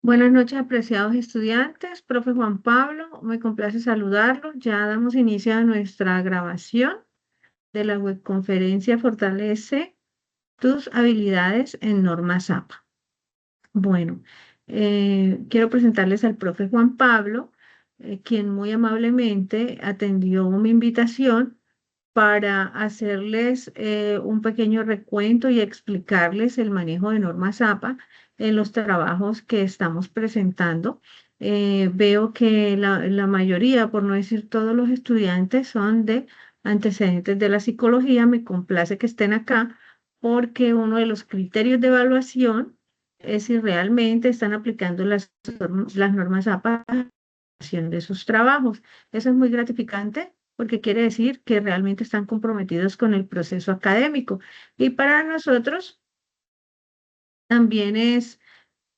Buenas noches, apreciados estudiantes. Profe Juan Pablo, me complace saludarlos. Ya damos inicio a nuestra grabación de la webconferencia Fortalece tus habilidades en Norma Zapa. Bueno, quiero presentarles al profe Juan Pablo, quien muy amablemente atendió mi invitación para hacerles un pequeño recuento y explicarles el manejo de normas APA en los trabajos que estamos presentando. Veo que la mayoría, por no decir todos los estudiantes, son de antecedentes de la psicología. Me complace que estén acá porque uno de los criterios de evaluación es si realmente están aplicando las normas APA en la evaluación de sus trabajos. Eso es muy gratificante porque quiere decir que realmente están comprometidos con el proceso académico. Y para nosotros también es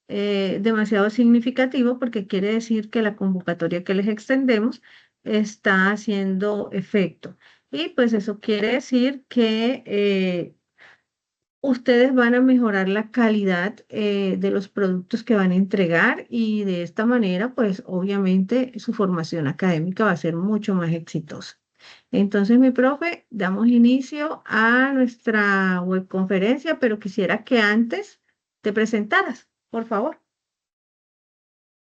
demasiado significativo porque quiere decir que la convocatoria que les extendemos está haciendo efecto. Y pues eso quiere decir que ustedes van a mejorar la calidad de los productos que van a entregar y de esta manera, pues obviamente su formación académica va a ser mucho más exitosa. Entonces, mi profe, damos inicio a nuestra webconferencia, pero quisiera que antes te presentaras, por favor.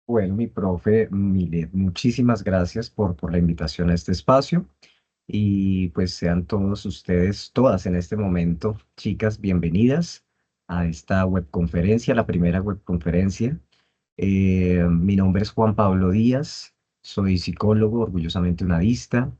Bueno, mi profe, mire, muchísimas gracias por la invitación a este espacio y pues sean todos ustedes, todas en este momento, chicas, bienvenidas a esta webconferencia, la primera webconferencia. Mi nombre es Juan Pablo Díaz, soy psicólogo, orgullosamente unadista,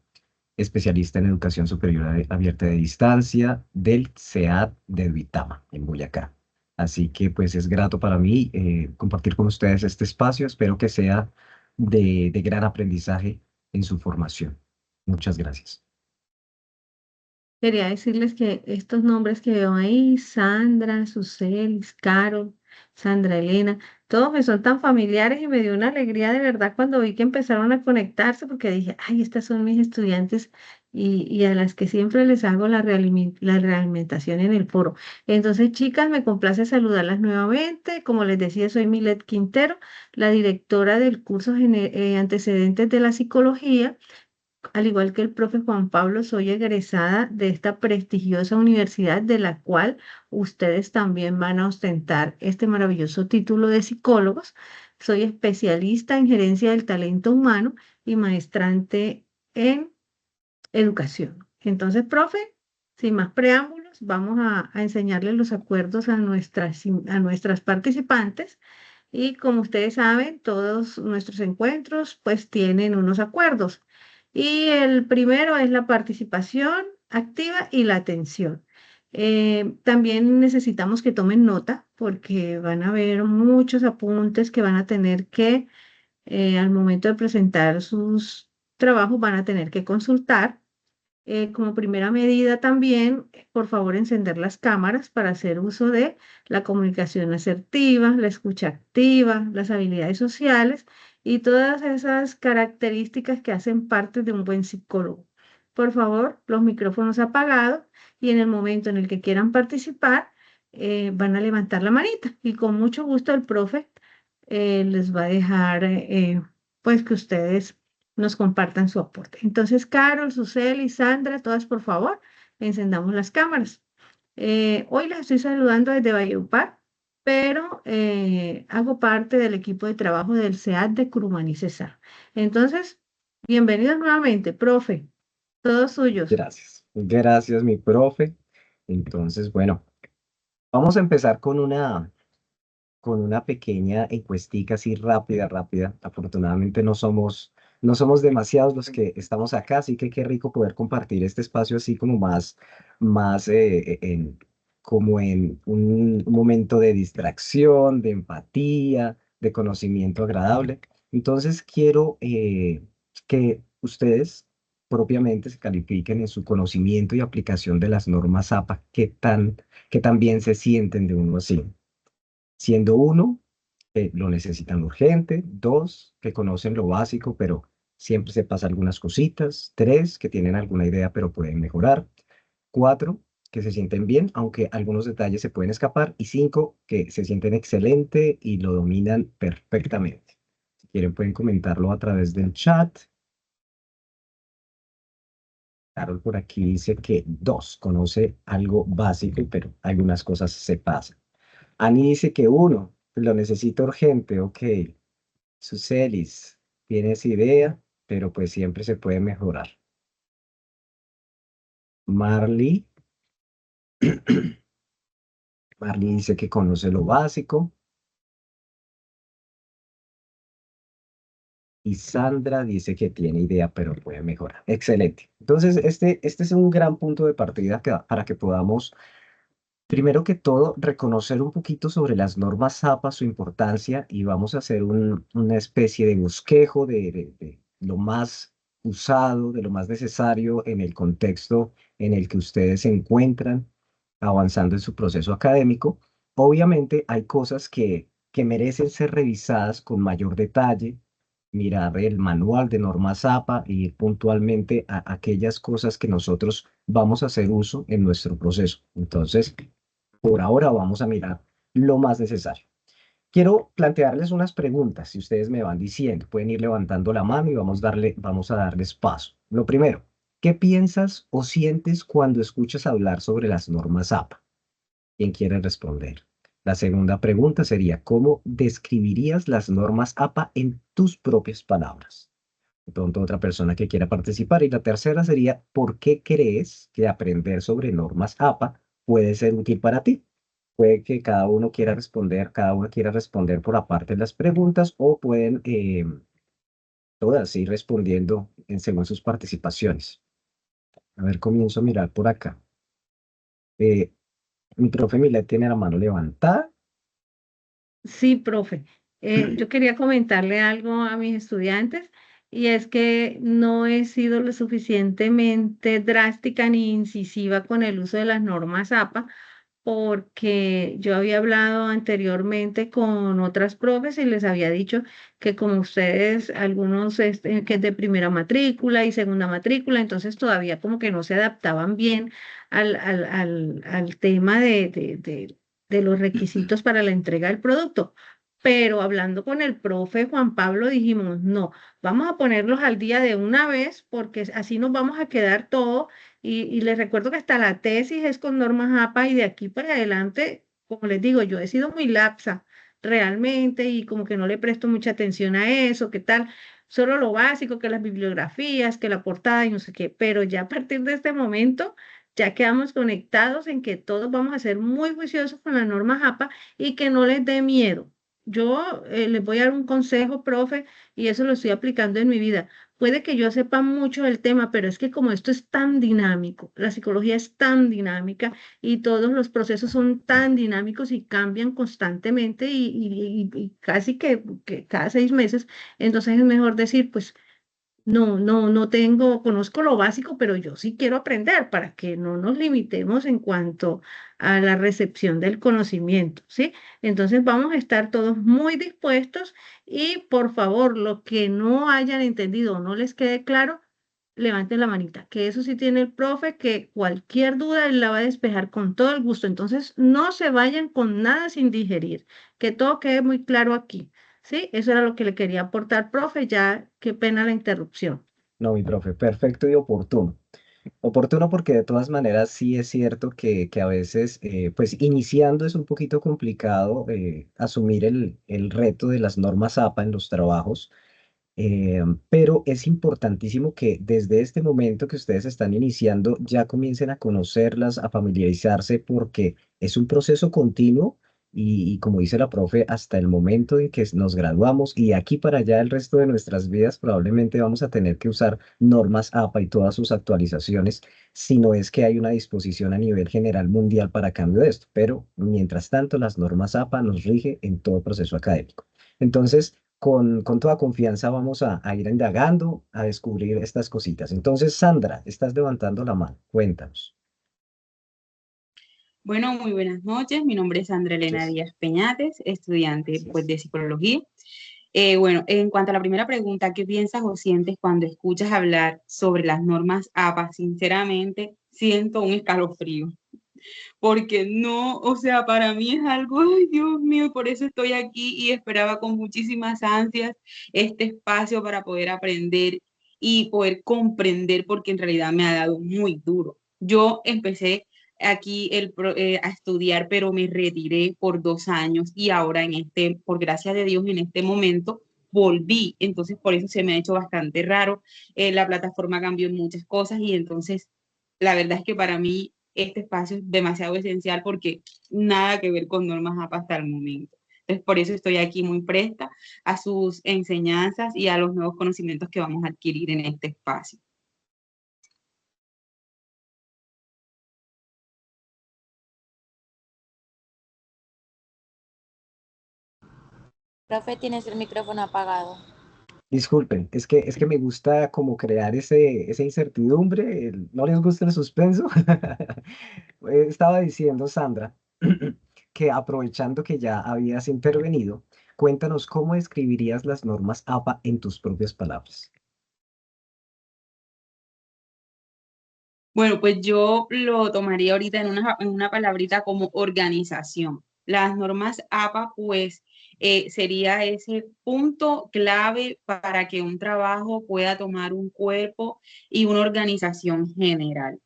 especialista en educación superior abierta de distancia del CEAD de Duitama, en Boyacá. Así que pues es grato para mí compartir con ustedes este espacio. Espero que sea de gran aprendizaje en su formación. Muchas gracias. Quería decirles que estos nombres que veo ahí, Sandra, Sucelis, Carol, Sandra Elena, todos me son tan familiares y me dio una alegría de verdad cuando vi que empezaron a conectarse porque dije, ay, estas son mis estudiantes y a las que siempre les hago la realimentación en el foro. Entonces, chicas, me complace saludarlas nuevamente. Como les decía, soy Milet Quintero, la directora del curso Antecedentes de la Psicología. Al igual que el profe Juan Pablo, soy egresada de esta prestigiosa universidad de la cual ustedes también van a ostentar este maravilloso título de psicólogos. Soy especialista en gerencia del talento humano y maestrante en educación. Entonces, profe, sin más preámbulos, vamos a enseñarles los acuerdos a nuestras participantes. Y como ustedes saben, todos nuestros encuentros pues tienen unos acuerdos. Y el primero es la participación activa y la atención. También necesitamos que tomen nota porque van a haber muchos apuntes que van a tener que, al momento de presentar sus trabajos, van a tener que consultar. Como primera medida también, por favor, encender las cámaras para hacer uso de la comunicación asertiva, la escucha activa, las habilidades sociales y todas esas características que hacen parte de un buen psicólogo. Por favor, los micrófonos apagados y en el momento en el que quieran participar, van a levantar la manita y con mucho gusto el profe les va a dejar pues que ustedes nos compartan su aporte. Entonces, Carol, Susel y Sandra, todas por favor, encendamos las cámaras. Hoy las estoy saludando desde Valledupar, pero hago parte del equipo de trabajo del CEAT de Curumaní Cesar. Entonces, bienvenidos nuevamente, profe, todos suyos. Gracias. Gracias, mi profe. Entonces, bueno, vamos a empezar con una pequeña encuestica así rápida, rápida. Afortunadamente no somos demasiados los que estamos acá, así que qué rico poder compartir este espacio así como más como en un momento de distracción, de empatía, de conocimiento agradable. Entonces quiero que ustedes propiamente se califiquen en su conocimiento y aplicación de las normas APA, qué tan bien se sienten de uno así. Siendo uno, que lo necesitan urgente; dos, que conocen lo básico, pero siempre se pasa algunas cositas; tres, que tienen alguna idea, pero pueden mejorar; cuatro, que se sienten bien, aunque algunos detalles se pueden escapar. Y 5, que se sienten excelente y lo dominan perfectamente. Si quieren pueden comentarlo a través del chat. Carol por aquí dice que 2, conoce algo básico, pero algunas cosas se pasan. Ani dice que 1, lo necesito urgente, ok. Sucelis, tienes idea, pero pues siempre se puede mejorar. Marley, Marley dice que conoce lo básico. Y Sandra dice que tiene idea, pero puede mejorar. Excelente. Entonces, este es un gran punto de partida para que podamos, primero que todo, reconocer un poquito sobre las normas APA, su importancia, y vamos a hacer una especie de bosquejo de lo más usado, de lo más necesario en el contexto en el que ustedes se encuentran avanzando en su proceso académico. Obviamente hay cosas que merecen ser revisadas con mayor detalle, mirar el manual de normas APA y ir puntualmente a aquellas cosas que nosotros vamos a hacer uso en nuestro proceso. Entonces, por ahora vamos a mirar lo más necesario. Quiero plantearles unas preguntas, si ustedes me van diciendo, pueden ir levantando la mano y vamos a darles paso. Lo primero, ¿qué piensas o sientes cuando escuchas hablar sobre las normas APA? ¿Quién quiere responder? La segunda pregunta sería, ¿cómo describirías las normas APA en tus propias palabras? De pronto otra persona que quiera participar. Y la tercera sería, ¿por qué crees que aprender sobre normas APA puede ser útil para ti? Puede que cada uno quiera responder por aparte las preguntas o pueden todas ir respondiendo según sus participaciones. A ver, comienzo a mirar por acá. Eh, mi profe Milet tiene la mano levantada. Sí, profe. Yo quería comentarle algo a mis estudiantes y es que no he sido lo suficientemente drástica ni incisiva con el uso de las normas APA porque yo había hablado anteriormente con otras profes y les había dicho que como ustedes, algunos que es de primera matrícula y segunda matrícula, entonces todavía como que no se adaptaban bien al tema de los requisitos para la entrega del producto. Pero hablando con el profe Juan Pablo dijimos, no, vamos a ponerlos al día de una vez porque así nos vamos a quedar todos y les recuerdo que hasta la tesis es con normas APA y de aquí para adelante, como les digo, yo he sido muy lapsa realmente y como que no le presto mucha atención a eso, qué tal, solo lo básico, que las bibliografías, que la portada y no sé qué, pero ya a partir de este momento ya quedamos conectados en que todos vamos a ser muy juiciosos con las normas APA y que no les dé miedo. Yo les voy a dar un consejo, profe, y eso lo estoy aplicando en mi vida. Puede que yo sepa mucho del tema, pero es que como esto es tan dinámico, la psicología es tan dinámica y todos los procesos son tan dinámicos y cambian constantemente y casi que cada 6 meses, entonces es mejor decir, pues no tengo, conozco lo básico, pero yo sí quiero aprender para que no nos limitemos en cuanto a la recepción del conocimiento, ¿sí? Entonces vamos a estar todos muy dispuestos y por favor, lo que no hayan entendido o no les quede claro, levanten la manita, que eso sí tiene el profe, que cualquier duda él la va a despejar con todo el gusto. Entonces no se vayan con nada sin digerir, que todo quede muy claro aquí. Sí, eso era lo que le quería aportar, profe, ya qué pena la interrupción. No, mi profe, perfecto y oportuno. Oportuno porque de todas maneras sí es cierto que a veces, pues iniciando es un poquito complicado asumir el reto de las normas APA en los trabajos. Pero es importantísimo que desde este momento que ustedes están iniciando ya comiencen a conocerlas, a familiarizarse, porque es un proceso continuo y como dice la profe, hasta el momento en que nos graduamos y de aquí para allá el resto de nuestras vidas probablemente vamos a tener que usar normas APA y todas sus actualizaciones, si no es que hay una disposición a nivel general mundial para cambio de esto. Pero mientras tanto, las normas APA nos rige en todo proceso académico. Entonces, con toda confianza vamos a ir indagando, a descubrir estas cositas. Entonces, Sandra, estás levantando la mano. Cuéntanos. Bueno, muy buenas noches. Mi nombre es Sandra Elena Entonces, Díaz Peñates, estudiante pues, gracias. de psicología. Bueno, en cuanto a la primera pregunta, ¿qué piensas o sientes cuando escuchas hablar sobre las normas APA? Sinceramente, siento un escalofrío. porque no, o sea, para mí es algo, ay Dios mío, por eso estoy aquí y esperaba con muchísimas ansias este espacio para poder aprender y poder comprender, porque en realidad me ha dado muy duro. Yo empecé aquí a estudiar, pero me retiré por 2 años y ahora por gracia de Dios, en este momento volví. Entonces, por eso se me ha hecho bastante raro. La plataforma cambió en muchas cosas y entonces la verdad es que para mí este espacio es demasiado esencial porque nada que ver con normas APA hasta el momento. Entonces, por eso estoy aquí muy presta a sus enseñanzas y a los nuevos conocimientos que vamos a adquirir en este espacio. Profe, tienes el micrófono apagado. Disculpen, es que me gusta como crear esa incertidumbre, ¿no les gusta el suspenso? Estaba diciendo, Sandra, que aprovechando que ya habías intervenido, cuéntanos cómo escribirías las normas APA en tus propias palabras. Bueno, pues yo lo tomaría ahorita en una palabrita como organización. Las normas APA, pues, sería ese punto clave para que un trabajo pueda tomar un cuerpo y una organización general,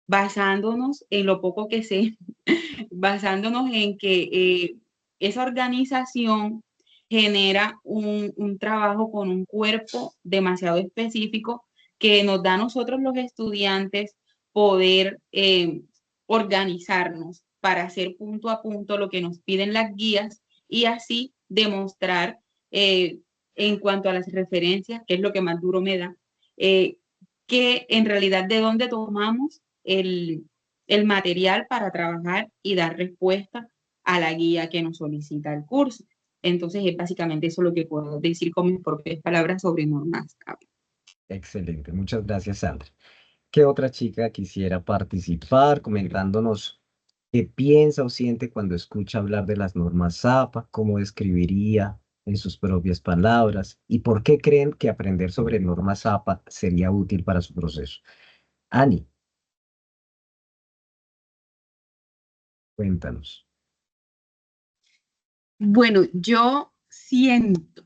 basándonos en lo poco que sé, basándonos en que esa organización genera un trabajo con un cuerpo demasiado específico que nos da a nosotros los estudiantes poder organizarnos para hacer punto a punto lo que nos piden las guías y así demostrar eh, en cuanto a las referencias, que es lo que más duro me da, que en realidad de dónde tomamos el material para trabajar y dar respuesta a la guía que nos solicita el curso. Entonces, es básicamente eso lo que puedo decir con mis propias palabras sobre normas APA. Excelente, muchas gracias, Sandra. ¿Qué otra chica quisiera participar comentándonos qué piensa o siente cuando escucha hablar de las normas APA, cómo describiría en sus propias palabras y por qué creen que aprender sobre normas APA sería útil para su proceso? Ani, cuéntanos. Bueno, yo siento,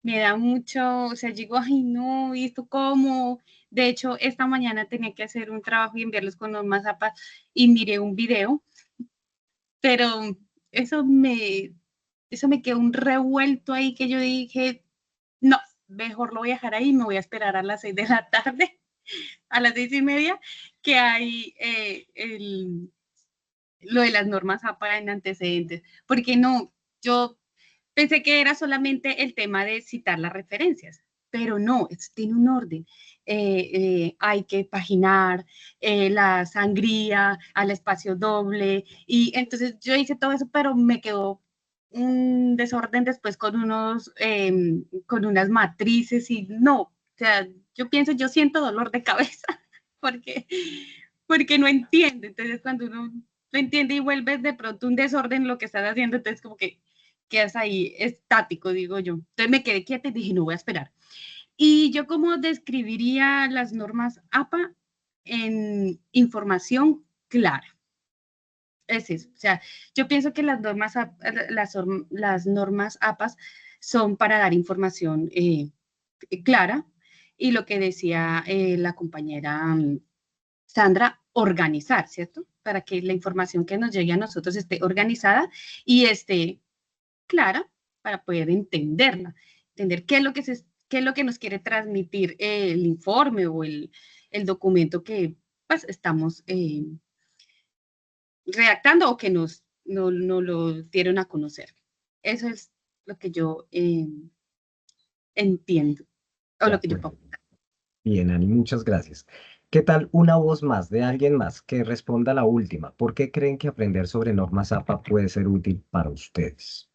me da mucho, o sea, digo, ay, no, ¿y esto cómo? De hecho, esta mañana tenía que hacer un trabajo y enviarlos con los mazapas y miré un video, pero eso me, eso me quedó un revuelto ahí que yo dije, no, mejor lo voy a dejar ahí, me voy a esperar a las 6 de la tarde, a las 6:30, que hay lo de las normas APA en antecedentes, porque no, yo pensé que era solamente el tema de citar las referencias, pero no, tiene un orden. Hay que paginar la sangría al espacio doble, y entonces yo hice todo eso, pero me quedó un desorden después con unas matrices y no, o sea, yo siento dolor de cabeza porque, porque no entiendo. Entonces, cuando uno no entiende y vuelves de pronto un desorden lo que estás haciendo, entonces como que quedas ahí estático, digo yo. Entonces me quedé quieta y dije, no voy a esperar. Y yo cómo describiría las normas APA en información clara. Es eso. O sea, yo pienso que las normas APAS son para dar información clara y lo que decía la compañera Sandra, organizar, ¿cierto? Para que la información que nos llegue a nosotros esté organizada y esté clara para poder entenderla, entender qué es lo que nos quiere transmitir el informe o el documento que pues, estamos redactando o que no lo dieron a conocer. Eso es lo que yo entiendo o De lo que yo acuerdo. pongo. Bien, Ani, muchas gracias. ¿Qué tal una voz más de alguien más que responda a la última? ¿Por qué creen que aprender sobre normas APA puede ser útil para ustedes?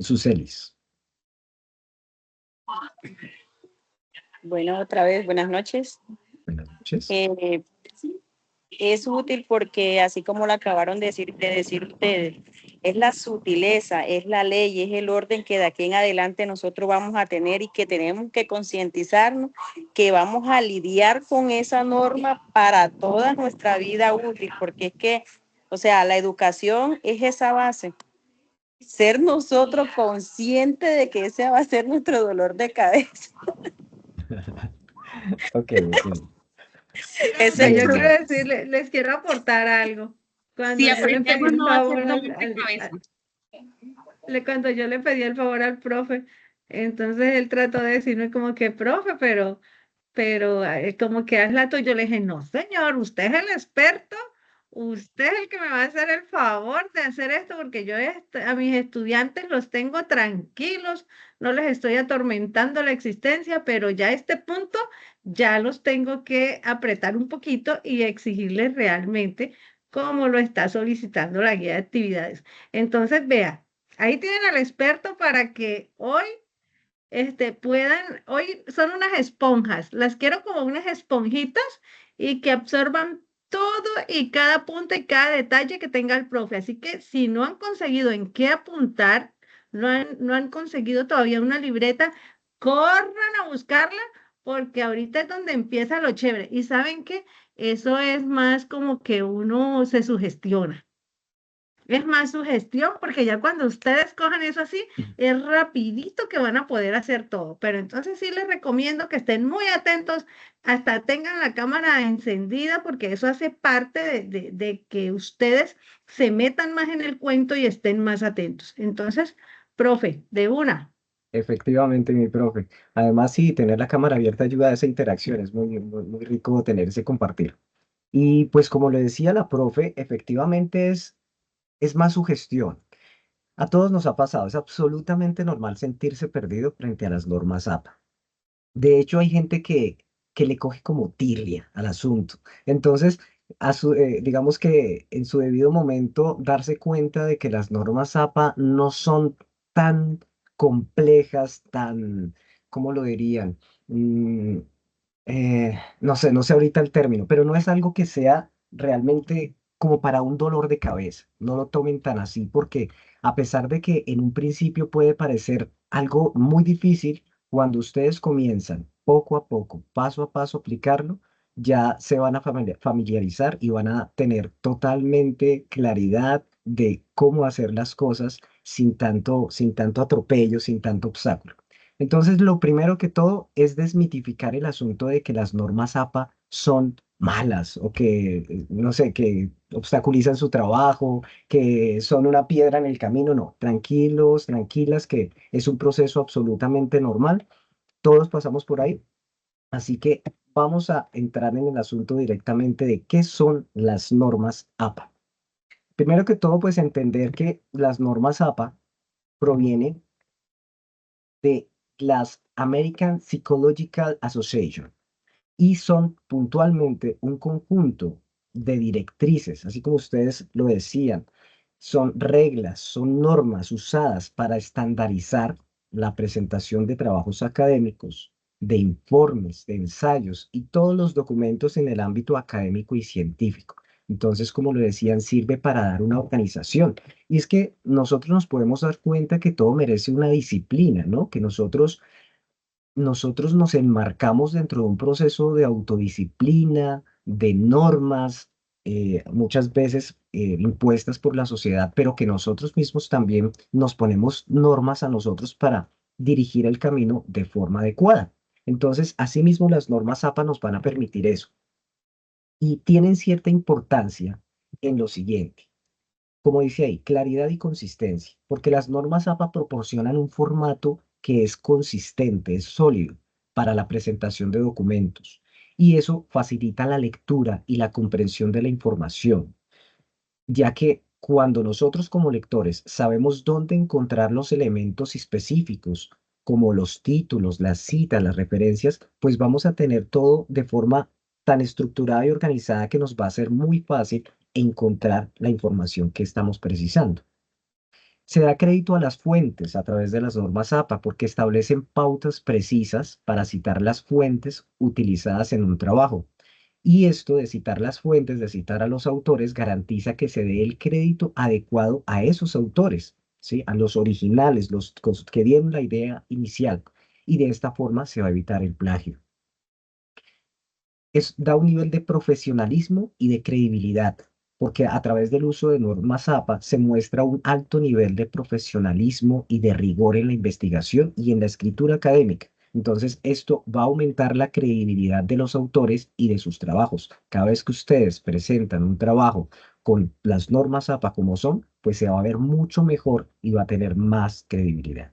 Sucelis. Bueno, otra vez, buenas noches. Buenas noches. Es útil porque, así como lo acabaron de decir ustedes, es la sutileza, es la ley, es el orden que de aquí en adelante nosotros vamos a tener y que tenemos que concientizarnos que vamos a lidiar con esa norma para toda nuestra vida útil, porque es que, o sea, la educación es esa base. Ser nosotros conscientes de que ese va a ser nuestro dolor de cabeza. Ok, ok. Ese Yo es quiero Eh, decirle, les quiero aportar algo. Si Cuando yo le pedí aprendemos el no va a ser favor dolor de cabeza. cuando yo le pedí el favor al profe, entonces él trató de decirme como que, profe, pero como que hazla tú. Yo le dije, no, señor, usted es el experto, usted es el que me va a hacer el favor de hacer esto, porque yo a mis estudiantes los tengo tranquilos, no les estoy atormentando la existencia, pero ya a este punto ya los tengo que apretar un poquito y exigirles realmente como lo está solicitando la guía de actividades. Entonces, vea, ahí tienen al experto para que hoy hoy son unas esponjas, las quiero como unas esponjitas y que absorban todo y cada punto y cada detalle que tenga el profe. Así que si no han conseguido en qué apuntar, no han conseguido todavía una libreta, corran a buscarla porque ahorita es donde empieza lo chévere. Y saben que eso es más como que uno se sugestiona. Es más su gestión, porque ya cuando ustedes cojan eso así, es rapidito que van a poder hacer todo. Pero entonces sí les recomiendo que estén muy atentos, hasta tengan la cámara encendida, porque eso hace parte de que ustedes se metan más en el cuento y estén más atentos. Entonces, profe, de una. Efectivamente, mi profe. Además, sí, tener la cámara abierta ayuda a esa interacción. Es muy rico tener ese compartir. Y pues como le decía la profe, efectivamente es más sugestión. A todos nos ha pasado, es absolutamente normal sentirse perdido frente a las normas APA. De hecho, hay gente que le coge como tirria al asunto. Entonces, digamos que en su debido momento, darse cuenta de que las normas APA no son tan complejas, tan, ¿cómo lo dirían? Mm, no sé ahorita el término, pero no es algo que sea realmente como para un dolor de cabeza. No lo tomen tan así, porque a pesar de que en un principio puede parecer algo muy difícil, cuando ustedes comienzan poco a poco, paso a paso a aplicarlo, ya se van a familiarizar y van a tener totalmente claridad de cómo hacer las cosas sin tanto atropello, sin tanto obstáculo. Entonces, lo primero que todo es desmitificar el asunto de que las normas APA son malas o que, no sé, que obstaculizan su trabajo, que son una piedra en el camino. No, tranquilos, tranquilas, que es un proceso absolutamente normal. Todos pasamos por ahí. Así que vamos a entrar en el asunto directamente de qué son las normas APA. Primero que todo, pues entender que las normas APA provienen de las American Psychological Association y son puntualmente un conjunto de directrices, así como ustedes lo decían, son reglas, son normas usadas para estandarizar la presentación de trabajos académicos, de informes, de ensayos y todos los documentos en el ámbito académico y científico. Entonces, como lo decían, sirve para dar una organización. Y es que nosotros nos podemos dar cuenta que todo merece una disciplina, ¿no? Que nosotros nos enmarcamos dentro de un proceso de autodisciplina, de normas, muchas veces impuestas por la sociedad, pero que nosotros mismos también nos ponemos normas a nosotros para dirigir el camino de forma adecuada. Entonces, asimismo, las normas APA nos van a permitir eso y tienen cierta importancia en lo siguiente. Como dice ahí, claridad y consistencia, porque las normas APA proporcionan un formato que es consistente, es sólido para la presentación de documentos, y eso facilita la lectura y la comprensión de la información, ya que cuando nosotros como lectores sabemos dónde encontrar los elementos específicos, como los títulos, las citas, las referencias, pues vamos a tener todo de forma tan estructurada y organizada que nos va a ser muy fácil encontrar la información que estamos precisando. Se da crédito a las fuentes a través de las normas APA porque establecen pautas precisas para citar las fuentes utilizadas en un trabajo. Y esto de citar las fuentes, de citar a los autores, garantiza que se dé el crédito adecuado a esos autores, ¿sí? A los originales, que dieron la idea inicial. Y de esta forma se va a evitar el plagio. Da un nivel de profesionalismo y de credibilidad, porque a través del uso de normas APA se muestra un alto nivel de profesionalismo y de rigor en la investigación y en la escritura académica. Entonces, esto va a aumentar la credibilidad de los autores y de sus trabajos. Cada vez que ustedes presentan un trabajo con las normas APA como son, pues se va a ver mucho mejor y va a tener más credibilidad.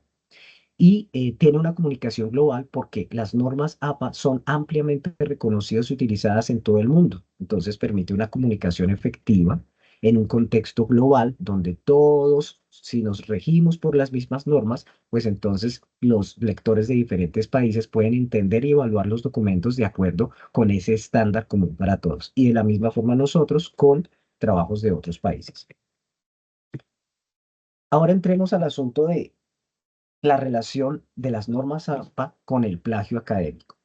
Y tiene una comunicación global porque las normas APA son ampliamente reconocidas y utilizadas en todo el mundo. Entonces permite una comunicación efectiva en un contexto global donde todos, si nos regimos por las mismas normas, pues entonces los lectores de diferentes países pueden entender y evaluar los documentos de acuerdo con ese estándar común para todos. Y de la misma forma nosotros con trabajos de otros países. Ahora entremos al asunto de la relación de las normas APA con el plagio académico.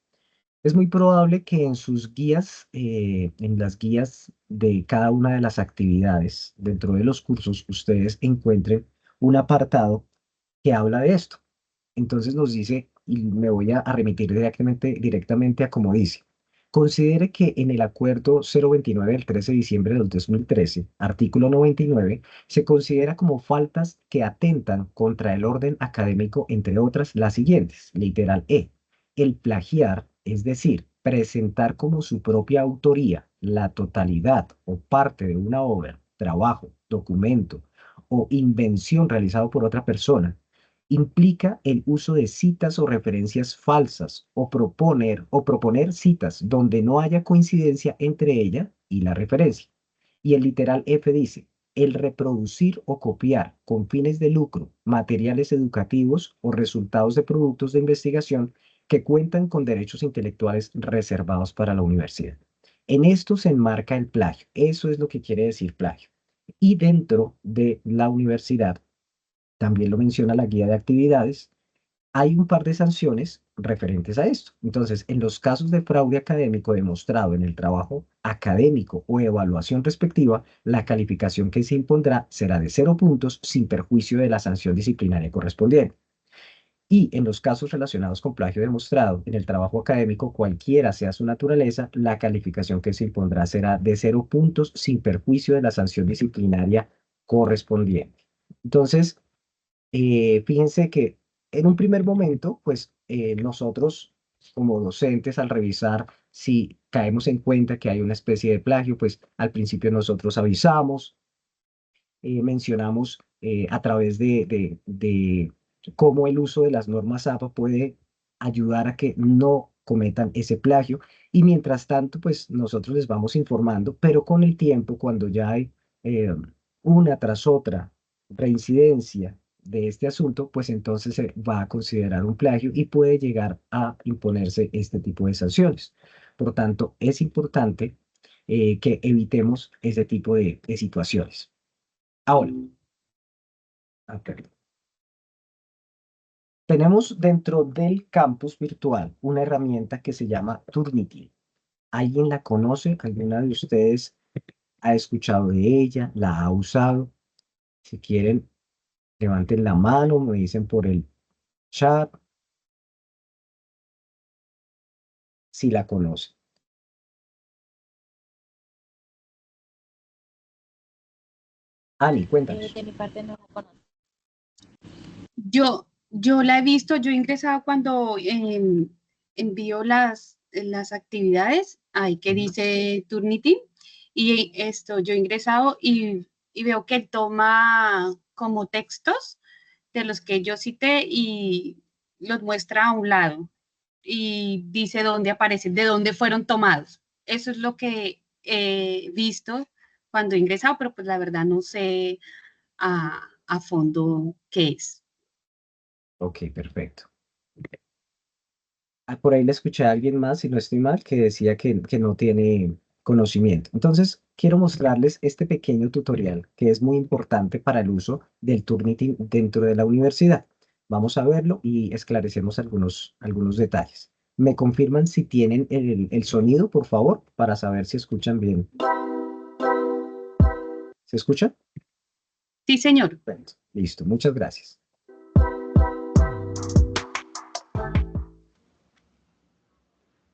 Es muy probable que en sus guías, en las guías de cada una de las actividades dentro de los cursos, ustedes encuentren un apartado que habla de esto. Entonces nos dice, y me voy a remitir directamente a como dice. Considere que en el acuerdo 029 del 13 de diciembre del 2013, artículo 99, se considera como faltas que atentan contra el orden académico, entre otras, las siguientes. Literal E. El plagiar, es decir, presentar como su propia autoría la totalidad o parte de una obra, trabajo, documento o invención realizado por otra persona, implica el uso de citas o referencias falsas o proponer citas donde no haya coincidencia entre ella y la referencia. Y el literal F dice, el reproducir o copiar con fines de lucro materiales educativos o resultados de productos de investigación que cuentan con derechos intelectuales reservados para la universidad. En esto se enmarca el plagio. Eso es lo que quiere decir plagio. Y dentro de la universidad, también lo menciona la guía de actividades, hay un par de sanciones referentes a esto. Entonces, en los casos de fraude académico demostrado en el trabajo académico o evaluación respectiva, la calificación que se impondrá será de 0 puntos sin perjuicio de la sanción disciplinaria correspondiente. Y en los casos relacionados con plagio demostrado en el trabajo académico, cualquiera sea su naturaleza, la calificación que se impondrá será de 0 puntos sin perjuicio de la sanción disciplinaria correspondiente. Entonces, fíjense que en un primer momento, pues nosotros como docentes al revisar si caemos en cuenta que hay una especie de plagio, pues al principio nosotros avisamos, mencionamos a través de cómo el uso de las normas APA puede ayudar a que no cometan ese plagio. Y mientras tanto, pues nosotros les vamos informando, pero con el tiempo, cuando ya hay una tras otra reincidencia de este asunto, pues entonces se va a considerar un plagio y puede llegar a imponerse este tipo de sanciones. Por tanto, es importante que evitemos ese tipo de situaciones. Ahora, acá. Tenemos dentro del campus virtual una herramienta que se llama Turnitin. ¿Alguien la conoce? ¿Alguna de ustedes ha escuchado de ella? ¿La ha usado? Si quieren, levanten la mano, me dicen por el chat si la conocen. Ani, cuéntanos. De mi parte no la conozco. Yo la he visto, yo he ingresado cuando envío las actividades, ahí que dice Turnitin, y esto, yo he ingresado y veo que toma como textos de los que yo cité y los muestra a un lado y dice dónde aparecen, de dónde fueron tomados. Eso es lo que he visto cuando he ingresado, pero pues la verdad no sé a fondo qué es. Ok, perfecto. Por ahí le escuché a alguien más, si no estoy mal, que decía que no tiene conocimiento. Entonces, quiero mostrarles este pequeño tutorial que es muy importante para el uso del Turnitin dentro de la universidad. Vamos a verlo y esclarecemos algunos detalles. ¿Me confirman si tienen el sonido, por favor, para saber si escuchan bien? ¿Se escucha? Sí, señor. Perfecto. Listo, muchas gracias.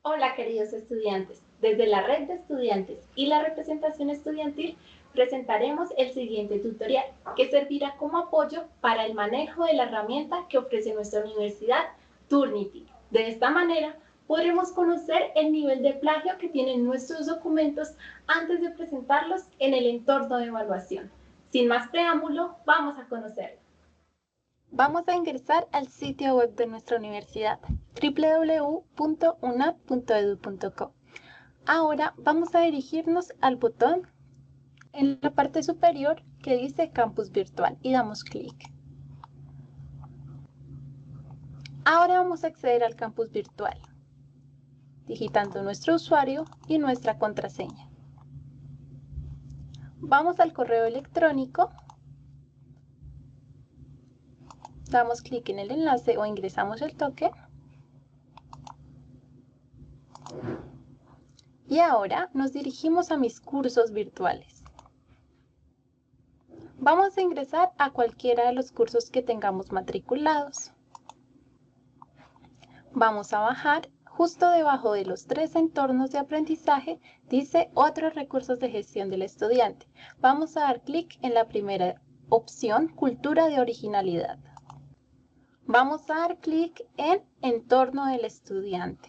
Hola queridos estudiantes, desde la Red de Estudiantes y la Representación Estudiantil presentaremos el siguiente tutorial que servirá como apoyo para el manejo de la herramienta que ofrece nuestra universidad, Turnitin. De esta manera podremos conocer el nivel de plagio que tienen nuestros documentos antes de presentarlos en el entorno de evaluación. Sin más preámbulo, vamos a conocerlo. Vamos a ingresar al sitio web de nuestra universidad, www.unap.edu.co. Ahora vamos a dirigirnos al botón en la parte superior que dice Campus Virtual y damos clic. Ahora vamos a acceder al campus virtual, digitando nuestro usuario y nuestra contraseña. Vamos al correo electrónico, damos clic en el enlace o ingresamos el token. Y ahora nos dirigimos a mis cursos virtuales. Vamos a ingresar a cualquiera de los cursos que tengamos matriculados. Vamos a bajar, justo debajo de los 3 entornos de aprendizaje, dice otros recursos de gestión del estudiante. Vamos a dar clic en la primera opción, Cultura de Originalidad. Vamos a dar clic en Entorno del estudiante.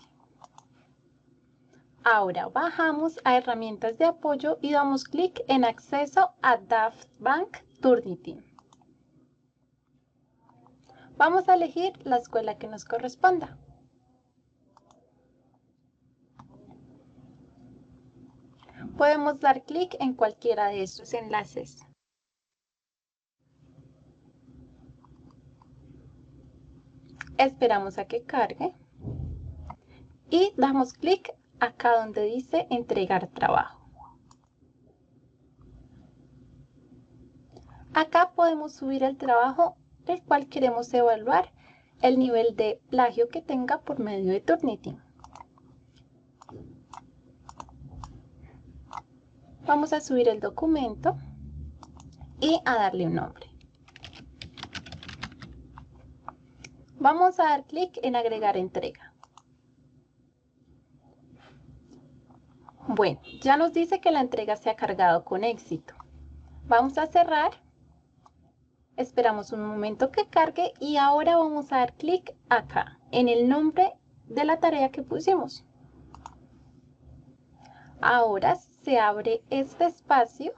Ahora bajamos a Herramientas de apoyo y damos clic en Acceso a DaftBank Turnitin. Vamos a elegir la escuela que nos corresponda. Podemos dar clic en cualquiera de estos enlaces. Esperamos a que cargue y damos clic acá donde dice entregar trabajo. Acá podemos subir el trabajo del cual queremos evaluar el nivel de plagio que tenga por medio de Turnitin. Vamos a subir el documento y a darle un nombre. Vamos a dar clic en agregar entrega. Bueno, ya nos dice que la entrega se ha cargado con éxito. Vamos a cerrar. Esperamos un momento que cargue y ahora vamos a dar clic acá, en el nombre de la tarea que pusimos. Ahora se abre este espacio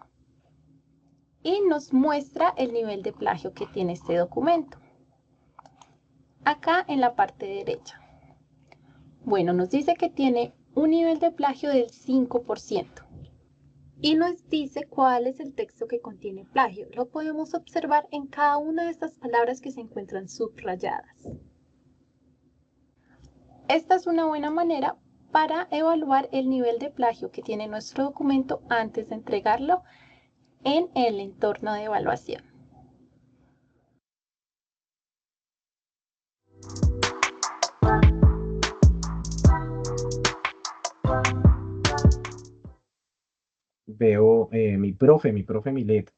y nos muestra el nivel de plagio que tiene este documento. Acá en la parte derecha. Bueno, nos dice que tiene un nivel de plagio del 5%. Y nos dice cuál es el texto que contiene plagio. Lo podemos observar en cada una de estas palabras que se encuentran subrayadas. Esta es una buena manera para evaluar el nivel de plagio que tiene nuestro documento antes de entregarlo en el entorno de evaluación. Veo mi profe Milet.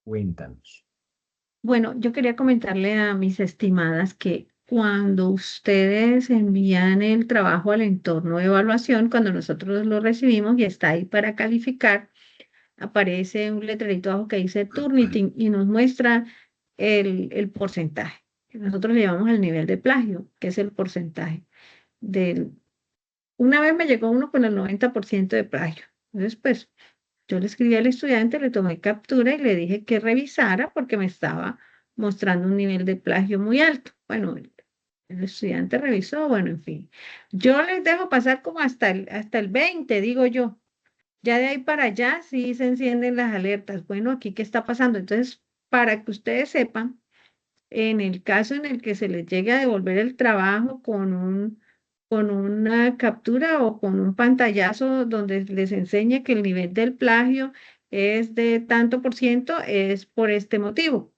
Cuéntanos. Bueno, yo quería comentarle a mis estimadas que cuando ustedes envían el trabajo al entorno de evaluación, cuando nosotros lo recibimos y está ahí para calificar, aparece un letrerito abajo que dice Turnitin y nos muestra el porcentaje. Nosotros le llamamos el nivel de plagio, que es el porcentaje. Una vez me llegó uno con el 90% de plagio. Entonces, pues, yo le escribí al estudiante, le tomé captura y le dije que revisara porque me estaba mostrando un nivel de plagio muy alto. Bueno, el estudiante revisó, bueno, en fin. Yo les dejo pasar como hasta el 20, digo yo. Ya de ahí para allá sí se encienden las alertas. Bueno, aquí qué está pasando. Entonces, para que ustedes sepan, en el caso en el que se les llegue a devolver el trabajo con una captura o con un pantallazo donde les enseñe que el nivel del plagio es de tanto por ciento, es por este motivo,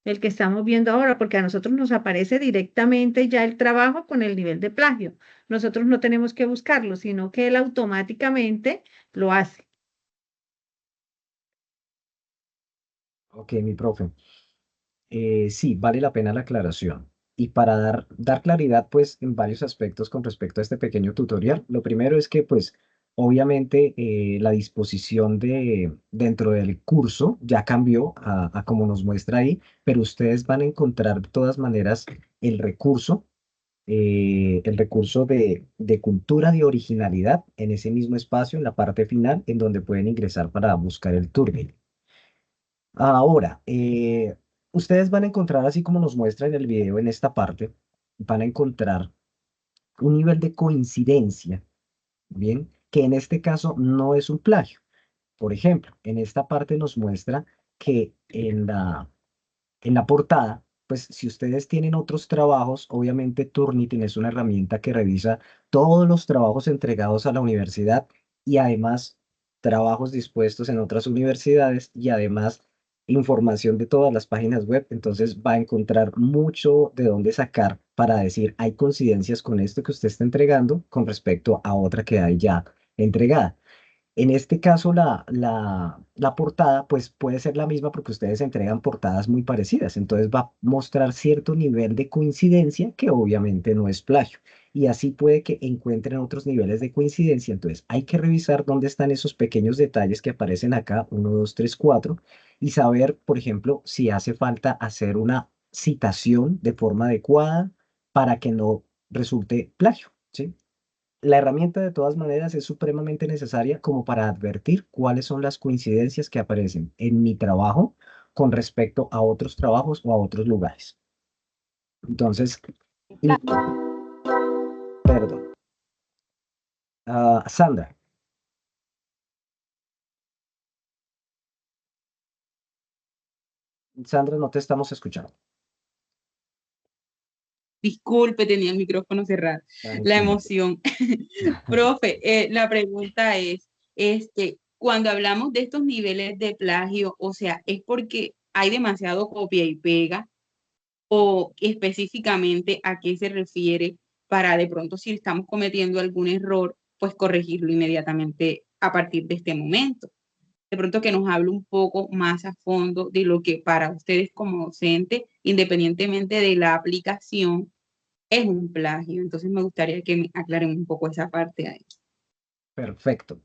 el que estamos viendo ahora, porque a nosotros nos aparece directamente ya el trabajo con el nivel de plagio. nosotros no tenemos que buscarlo, sino que él automáticamente lo hace. Ok, mi profe. Sí, vale la pena la aclaración. Y para dar claridad, pues, en varios aspectos con respecto a este pequeño tutorial, lo primero es que, pues, obviamente, la disposición dentro del curso ya cambió a como nos muestra ahí, pero ustedes van a encontrar de todas maneras el recurso de cultura de originalidad en ese mismo espacio, en la parte final, en donde pueden ingresar para buscar el Turnitin. Ahora, ustedes van a encontrar, así como nos muestra en el video en esta parte, van a encontrar un nivel de coincidencia, ¿bien? Que en este caso no es un plagio. Por ejemplo, en esta parte nos muestra que en la portada, pues si ustedes tienen otros trabajos, obviamente Turnitin es una herramienta que revisa todos los trabajos entregados a la universidad y además trabajos dispuestos en otras universidades y además información de todas las páginas web. Entonces va a encontrar mucho de dónde sacar para decir, hay coincidencias con esto que usted está entregando con respecto a otra que hay ya entregada. En este caso, la portada, pues puede ser la misma porque ustedes entregan portadas muy parecidas. Entonces va a mostrar cierto nivel de coincidencia que obviamente no es plagio. Y así puede que encuentren otros niveles de coincidencia. Entonces hay que revisar dónde están esos pequeños detalles que aparecen acá, 1, 2, 3, 4, y saber, por ejemplo, si hace falta hacer una citación de forma adecuada para que no resulte plagio, ¿sí? La herramienta de todas maneras es supremamente necesaria como para advertir cuáles son las coincidencias que aparecen en mi trabajo con respecto a otros trabajos o a otros lugares. Entonces, y- perdón. Sandra, Sandra, no te estamos escuchando. Disculpe, tenía el micrófono cerrado. La Tranquila. emoción. Profe, la pregunta es, cuando hablamos de estos niveles de plagio, o sea, ¿es porque hay demasiado copia y pega o específicamente a qué se refiere para de pronto si estamos cometiendo algún error, pues corregirlo inmediatamente a partir de este momento? De pronto que nos hable un poco más a fondo de lo que para ustedes como docente, independientemente de la aplicación, es un plagio. Entonces me gustaría que me aclaren un poco esa parte ahí. Perfecto.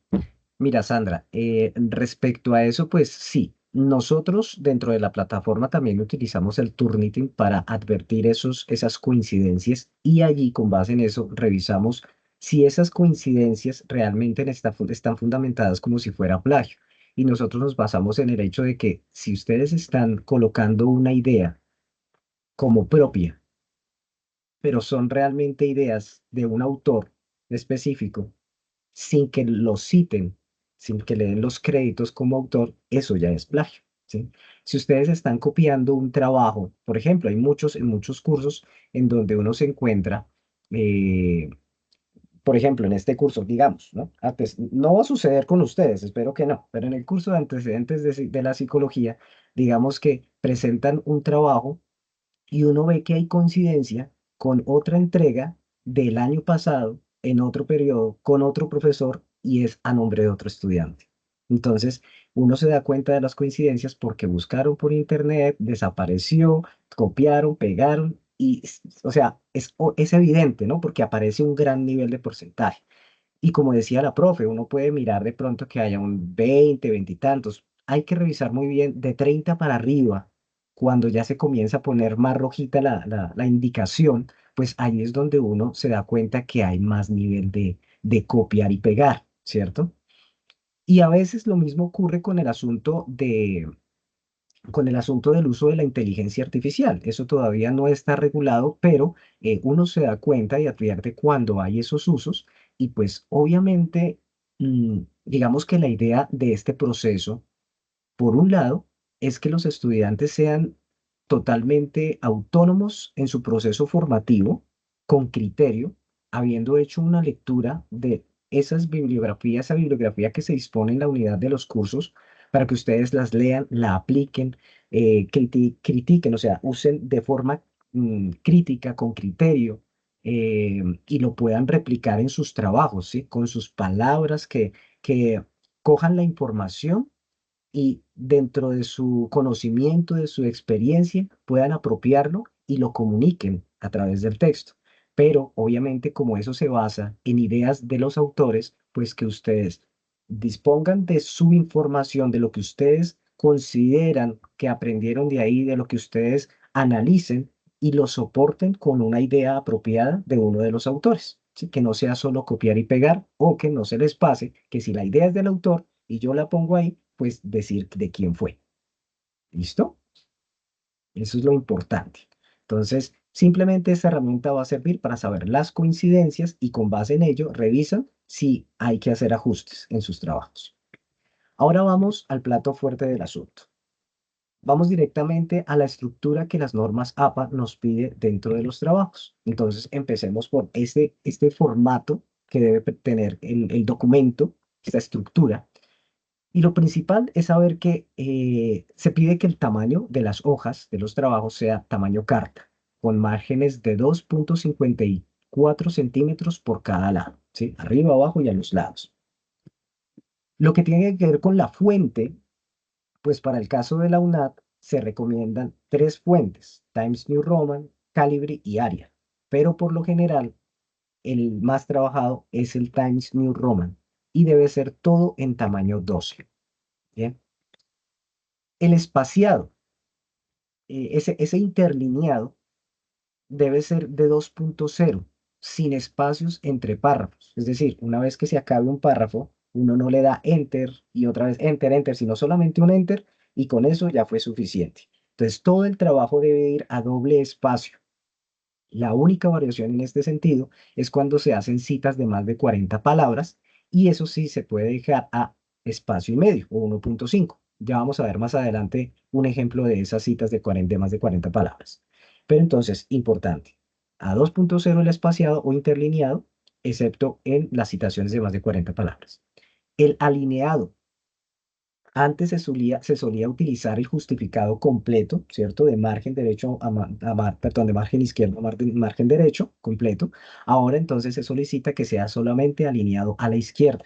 Mira, Sandra, respecto a eso, pues sí, nosotros dentro de la plataforma también utilizamos el Turnitin para advertir esas coincidencias y allí con base en eso revisamos si esas coincidencias realmente están fundamentadas como si fuera plagio. Y nosotros nos basamos en el hecho de que si ustedes están colocando una idea como propia, pero son realmente ideas de un autor específico, sin que lo citen, sin que le den los créditos como autor, eso ya es plagio, ¿sí? Si ustedes están copiando un trabajo, por ejemplo, hay en muchos cursos en donde uno se encuentra, eh, por ejemplo, en este curso, digamos, ¿no? Pues, no va a suceder con ustedes, espero que no, pero en el curso de antecedentes de la psicología, digamos que presentan un trabajo y uno ve que hay coincidencia con otra entrega del año pasado, en otro periodo, con otro profesor y es a nombre de otro estudiante. Entonces, uno se da cuenta de las coincidencias porque buscaron por internet, desapareció, copiaron, pegaron y, o sea, es evidente, ¿no? Porque aparece un gran nivel de porcentaje. Y como decía la profe, uno puede mirar de pronto que haya un 20 y tantos. Hay que revisar muy bien de 30 para arriba. Cuando ya se comienza a poner más rojita la indicación, pues ahí es donde uno se da cuenta que hay más nivel de copiar y pegar, ¿cierto? Y a veces lo mismo ocurre con el asunto del uso de la inteligencia artificial. Eso todavía no está regulado, pero uno se da cuenta y advierte cuando hay esos usos y pues obviamente, digamos que la idea de este proceso, por un lado, es que los estudiantes sean totalmente autónomos en su proceso formativo, con criterio, habiendo hecho una lectura de esa bibliografía que se dispone en la unidad de los cursos, para que ustedes las lean, la apliquen, critiquen, o sea, usen de forma crítica, con criterio, y lo puedan replicar en sus trabajos, ¿sí? Con sus palabras, que cojan la información y dentro de su conocimiento, de su experiencia, puedan apropiarlo y lo comuniquen a través del texto. Pero obviamente como eso se basa en ideas de los autores, pues que ustedes dispongan de su información, de lo que ustedes consideran que aprendieron de ahí, de lo que ustedes analicen y lo soporten con una idea apropiada de uno de los autores. ¿Sí? Que no sea solo copiar y pegar o que no se les pase que si la idea es del autor y yo la pongo ahí, pues decir de quién fue. ¿Listo? Eso es lo importante. Entonces, simplemente esta herramienta va a servir para saber las coincidencias y con base en ello revisan si hay que hacer ajustes en sus trabajos. Ahora vamos al plato fuerte del asunto. Vamos directamente a la estructura que las normas APA nos pide dentro de los trabajos. Entonces, empecemos por este formato que debe tener el documento, esta estructura. Y lo principal es saber que se pide que el tamaño de las hojas de los trabajos sea tamaño carta, con márgenes de 2,54 centímetros por cada lado, ¿sí? Arriba, abajo y a los lados. Lo que tiene que ver con la fuente, pues para el caso de la UNAD se recomiendan 3 fuentes: Times New Roman, Calibri y Arial. Pero por lo general, el más trabajado es el Times New Roman y debe ser todo en tamaño 12. Bien. El espaciado, ese interlineado, debe ser de 2,0, sin espacios entre párrafos. Es decir, una vez que se acabe un párrafo, uno no le da enter y otra vez enter, enter, sino solamente un enter y con eso ya fue suficiente. Entonces, todo el trabajo debe ir a doble espacio. La única variación en este sentido es cuando se hacen citas de más de 40 palabras y eso sí se puede dejar a espacio y medio o 1,5. Ya vamos a ver más adelante un ejemplo de esas citas de más de 40 palabras. Pero entonces, importante, a 2,0 el espaciado o interlineado, excepto en las citaciones de más de 40 palabras. El alineado. Antes se solía utilizar el justificado completo, ¿cierto? De margen derecho perdón, de margen izquierdo a margen derecho completo. Ahora entonces se solicita que sea solamente alineado a la izquierda.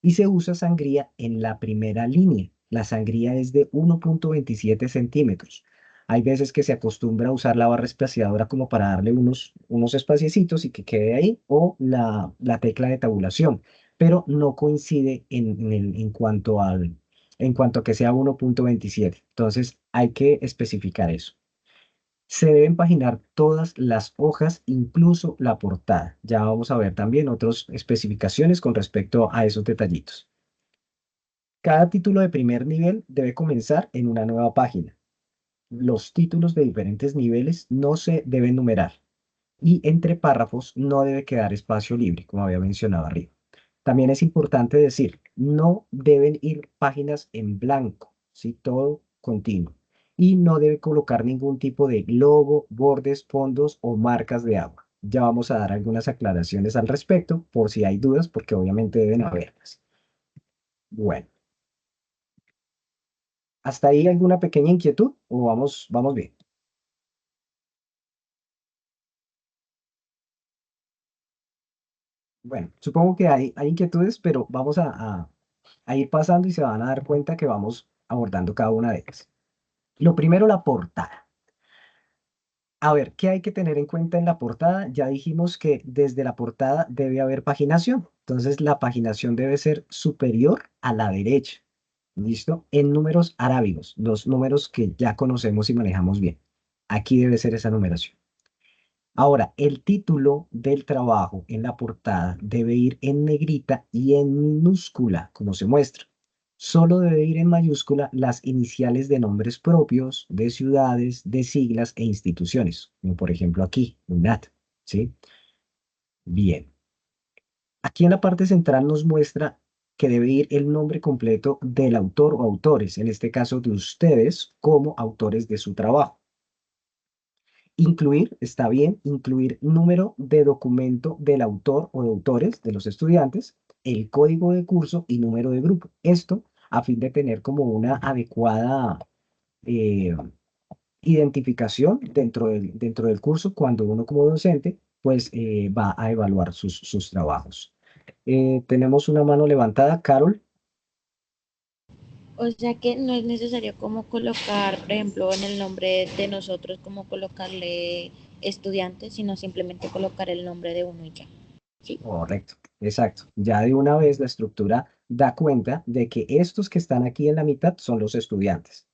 Y se usa sangría en la primera línea. La sangría es de 1,27 centímetros. Hay veces que se acostumbra a usar la barra espaciadora como para darle unos espaciecitos y que quede ahí, o la tecla de tabulación, pero no coincide en cuanto a que sea 1,27. Entonces hay que especificar eso. Se deben paginar todas las hojas, incluso la portada. Ya vamos a ver también otras especificaciones con respecto a esos detallitos. Cada título de primer nivel debe comenzar en una nueva página. Los títulos de diferentes niveles no se deben numerar y entre párrafos no debe quedar espacio libre, como había mencionado arriba. También es importante decir, no deben ir páginas en blanco, ¿sí? Todo continuo. Y no debe colocar ningún tipo de logo, bordes, fondos o marcas de agua. Ya vamos a dar algunas aclaraciones al respecto por si hay dudas, porque obviamente deben haberlas. Bueno, ¿hasta ahí alguna pequeña inquietud o vamos bien? Bueno, supongo que hay inquietudes, pero vamos a ir pasando y se van a dar cuenta que vamos abordando cada una de ellas. Lo primero, la portada. A ver, ¿qué hay que tener en cuenta en la portada? Ya dijimos que desde la portada debe haber paginación. Entonces, la paginación debe ser superior a la derecha. ¿Listo? En números arábigos, los números que ya conocemos y manejamos bien. Aquí debe ser esa numeración. Ahora, el título del trabajo en la portada debe ir en negrita y en minúscula, como se muestra. Solo debe ir en mayúscula las iniciales de nombres propios, de ciudades, de siglas e instituciones, como por ejemplo aquí, UNAT, ¿sí? Bien. Aquí en la parte central nos muestra que debe ir el nombre completo del autor o autores, en este caso de ustedes como autores de su trabajo. Incluir, está bien, incluir número de documento del autor o de autores de los estudiantes, el código de curso y número de grupo. Esto a fin de tener como una adecuada eh, identificación dentro del curso cuando uno como docente pues va a evaluar sus trabajos. Tenemos una mano levantada, Carol. O sea que no es necesario como colocar, por ejemplo, en el nombre de nosotros, como colocarle estudiantes, sino simplemente colocar el nombre de uno y ya. ¿Sí? Correcto, exacto. Ya de una vez la estructura da cuenta de que estos que están aquí en la mitad son los estudiantes.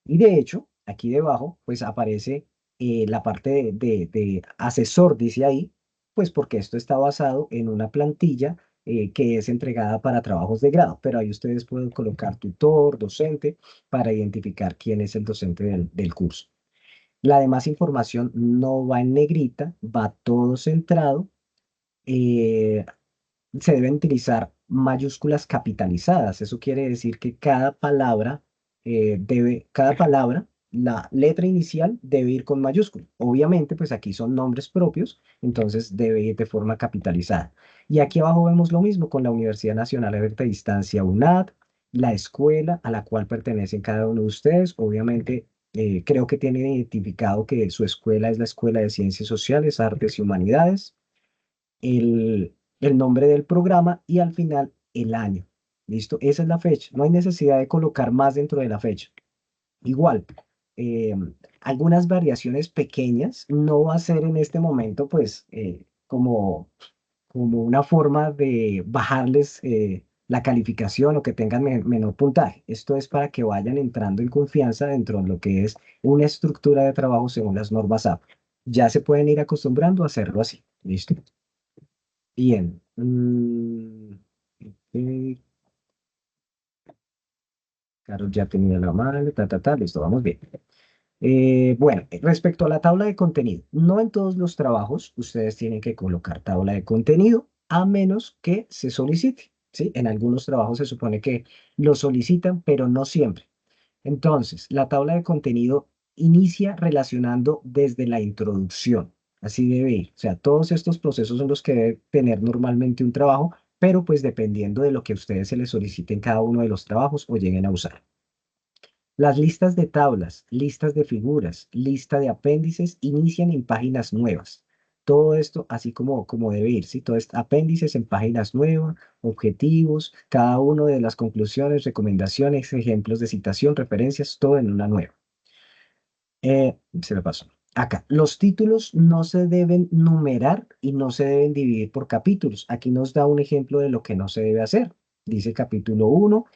Y de hecho, aquí debajo, pues aparece la parte de asesor, dice ahí, pues porque esto está basado en una plantilla que es entregada para trabajos de grado, pero ahí ustedes pueden colocar tutor, docente, para identificar quién es el docente del curso. La demás información no va en negrita, va todo centrado. eh, Se deben utilizar mayúsculas capitalizadas. Eso quiere decir que cada palabra, la letra inicial debe ir con mayúscula. Obviamente, pues aquí son nombres propios, entonces debe ir de forma capitalizada. Y aquí abajo vemos lo mismo con la Universidad Nacional Abierta a Distancia UNAD, la escuela a la cual pertenecen cada uno de ustedes. Obviamente, creo que tienen identificado que su escuela es la Escuela de Ciencias Sociales, Artes y Humanidades, el nombre del programa y al final el año. ¿Listo? Esa es la fecha. No hay necesidad de colocar más dentro de la fecha. Igual, eh, algunas variaciones pequeñas no va a ser en este momento, pues, como una forma de bajarles la calificación o que tengan menor puntaje. Esto es para que vayan entrando en confianza dentro de lo que es una estructura de trabajo según las normas AP. Ya se pueden ir acostumbrando a hacerlo así. ¿Listo? Bien. Ok, Carol ya tenía la mano, listo, vamos bien. Bueno, respecto a la tabla de contenido, no en todos los trabajos ustedes tienen que colocar tabla de contenido a menos que se solicite, ¿sí? En algunos trabajos se supone que lo solicitan, pero no siempre. Entonces, la tabla de contenido inicia relacionando desde la introducción. Así debe ir. O sea, todos estos procesos son los que debe tener normalmente un trabajo, pero pues dependiendo de lo que a ustedes se les solicite en cada uno de los trabajos o lleguen a usar. Las listas de tablas, listas de figuras, lista de apéndices inician en páginas nuevas. Todo esto así como debe ir, ¿sí? Todo esto, apéndices en páginas nuevas, objetivos, cada uno de las conclusiones, recomendaciones, ejemplos de citación, referencias, todo en una nueva. Se me pasó. Acá, los títulos no se deben numerar y no se deben dividir por capítulos. Aquí nos da un ejemplo de lo que no se debe hacer. Dice capítulo 1,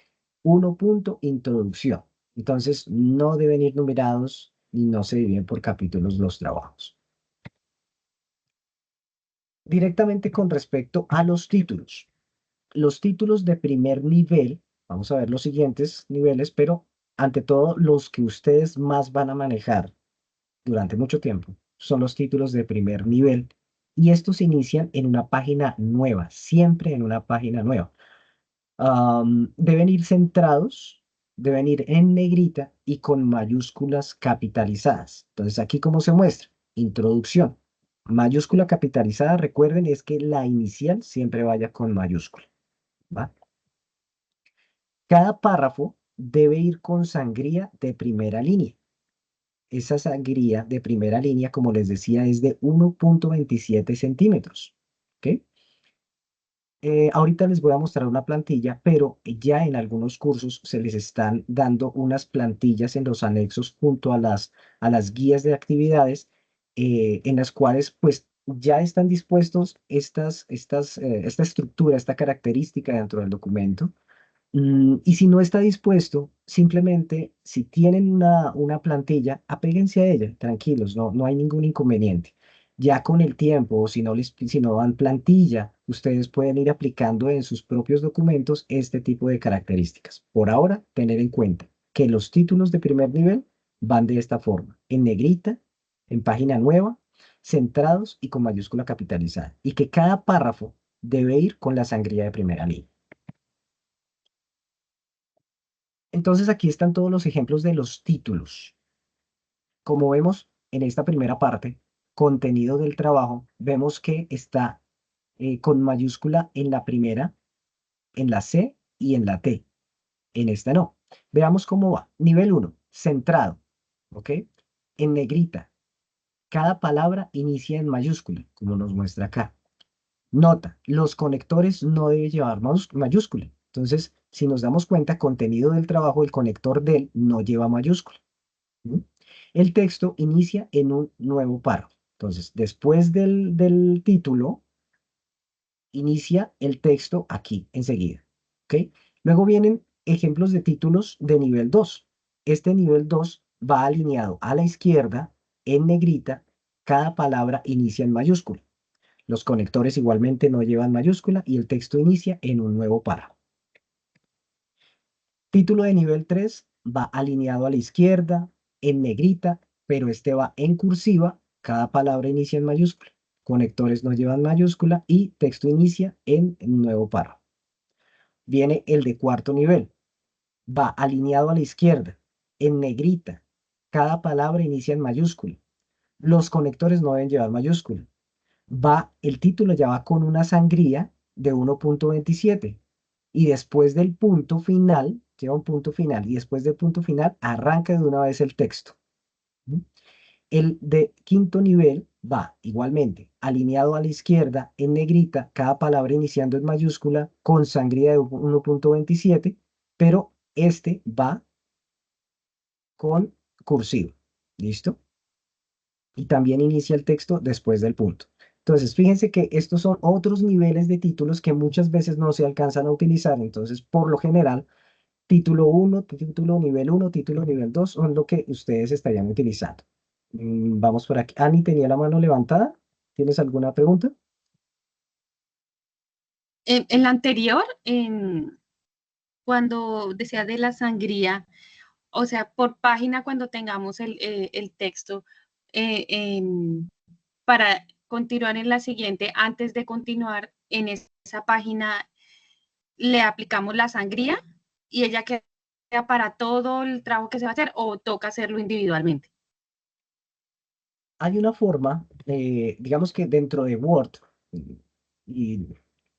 punto, introducción. Entonces, no deben ir numerados y no se dividen por capítulos los trabajos. Directamente con respecto a los títulos. Los títulos de primer nivel, vamos a ver los siguientes niveles, pero ante todo los que ustedes más van a manejar durante mucho tiempo son los títulos de primer nivel y estos inician en una página nueva, siempre en una página nueva. Deben ir centrados, deben ir en negrita y con mayúsculas capitalizadas. Entonces, aquí como se muestra, introducción. Mayúscula capitalizada, recuerden, es que la inicial siempre vaya con mayúscula, ¿va? Cada párrafo debe ir con sangría de primera línea. Esa sangría de primera línea, como les decía, es de 1,27 centímetros. ¿Ok? Ahorita les voy a mostrar una plantilla, pero ya en algunos cursos se les están dando unas plantillas en los anexos junto a las guías de actividades, en las cuales pues ya están dispuestos esta estructura, esta característica dentro del documento. Y si no está dispuesto, simplemente si tienen una plantilla, apéguense a ella, tranquilos, no hay ningún inconveniente. Ya con el tiempo, o si no dan plantilla, ustedes pueden ir aplicando en sus propios documentos este tipo de características. Por ahora, tener en cuenta que los títulos de primer nivel van de esta forma, en negrita, en página nueva, centrados y con mayúscula capitalizada, y que cada párrafo debe ir con la sangría de primera línea. Entonces aquí están todos los ejemplos de los títulos. Como vemos en esta primera parte, contenido del trabajo, vemos que está con mayúscula en la primera, en la C y en la T. En esta no. Veamos cómo va. Nivel 1, centrado. ¿Ok? En negrita. cada palabra inicia en mayúscula, como nos muestra acá. Nota, los conectores no deben llevar mayúscula. Entonces, si nos damos cuenta, contenido del trabajo, el conector del no lleva mayúscula. ¿Mm? El texto inicia en un nuevo párrafo. Entonces, después del título, inicia el texto aquí, enseguida. ¿Ok? Luego vienen ejemplos de títulos de nivel 2. Este nivel 2 va alineado a la izquierda, en negrita, cada palabra inicia en mayúscula. Los conectores igualmente no llevan mayúscula y el texto inicia en un nuevo párrafo. Título de nivel 3 va alineado a la izquierda, en negrita, pero este va en cursiva, cada palabra inicia en mayúscula. Conectores no llevan mayúscula y texto inicia en un nuevo párrafo. Viene el de cuarto nivel, va alineado a la izquierda, en negrita, cada palabra inicia en mayúscula. Los conectores no deben llevar mayúscula. El título ya va con una sangría de 1.27 y después del punto final, lleva un punto final y después del punto final arranca de una vez el texto. ¿Mm? El de quinto nivel va igualmente alineado a la izquierda en negrita, cada palabra iniciando en mayúscula con sangría de 1.27, pero este va con cursivo. ¿Listo? Y también inicia el texto después del punto. Entonces, fíjense que estos son otros niveles de títulos que muchas veces no se alcanzan a utilizar. Entonces, por lo general, título 1, título nivel 1, título nivel 2 son lo que ustedes estarían utilizando. Vamos por aquí. Ani tenía la mano levantada. ¿Tienes alguna pregunta? En la anterior, cuando decía de la sangría, o sea, por página cuando tengamos el texto, para continuar en la siguiente, antes de continuar en esa página, le aplicamos la sangría y ella queda para todo el trabajo que se va a hacer o toca hacerlo individualmente. Hay una forma, digamos que dentro de Word, y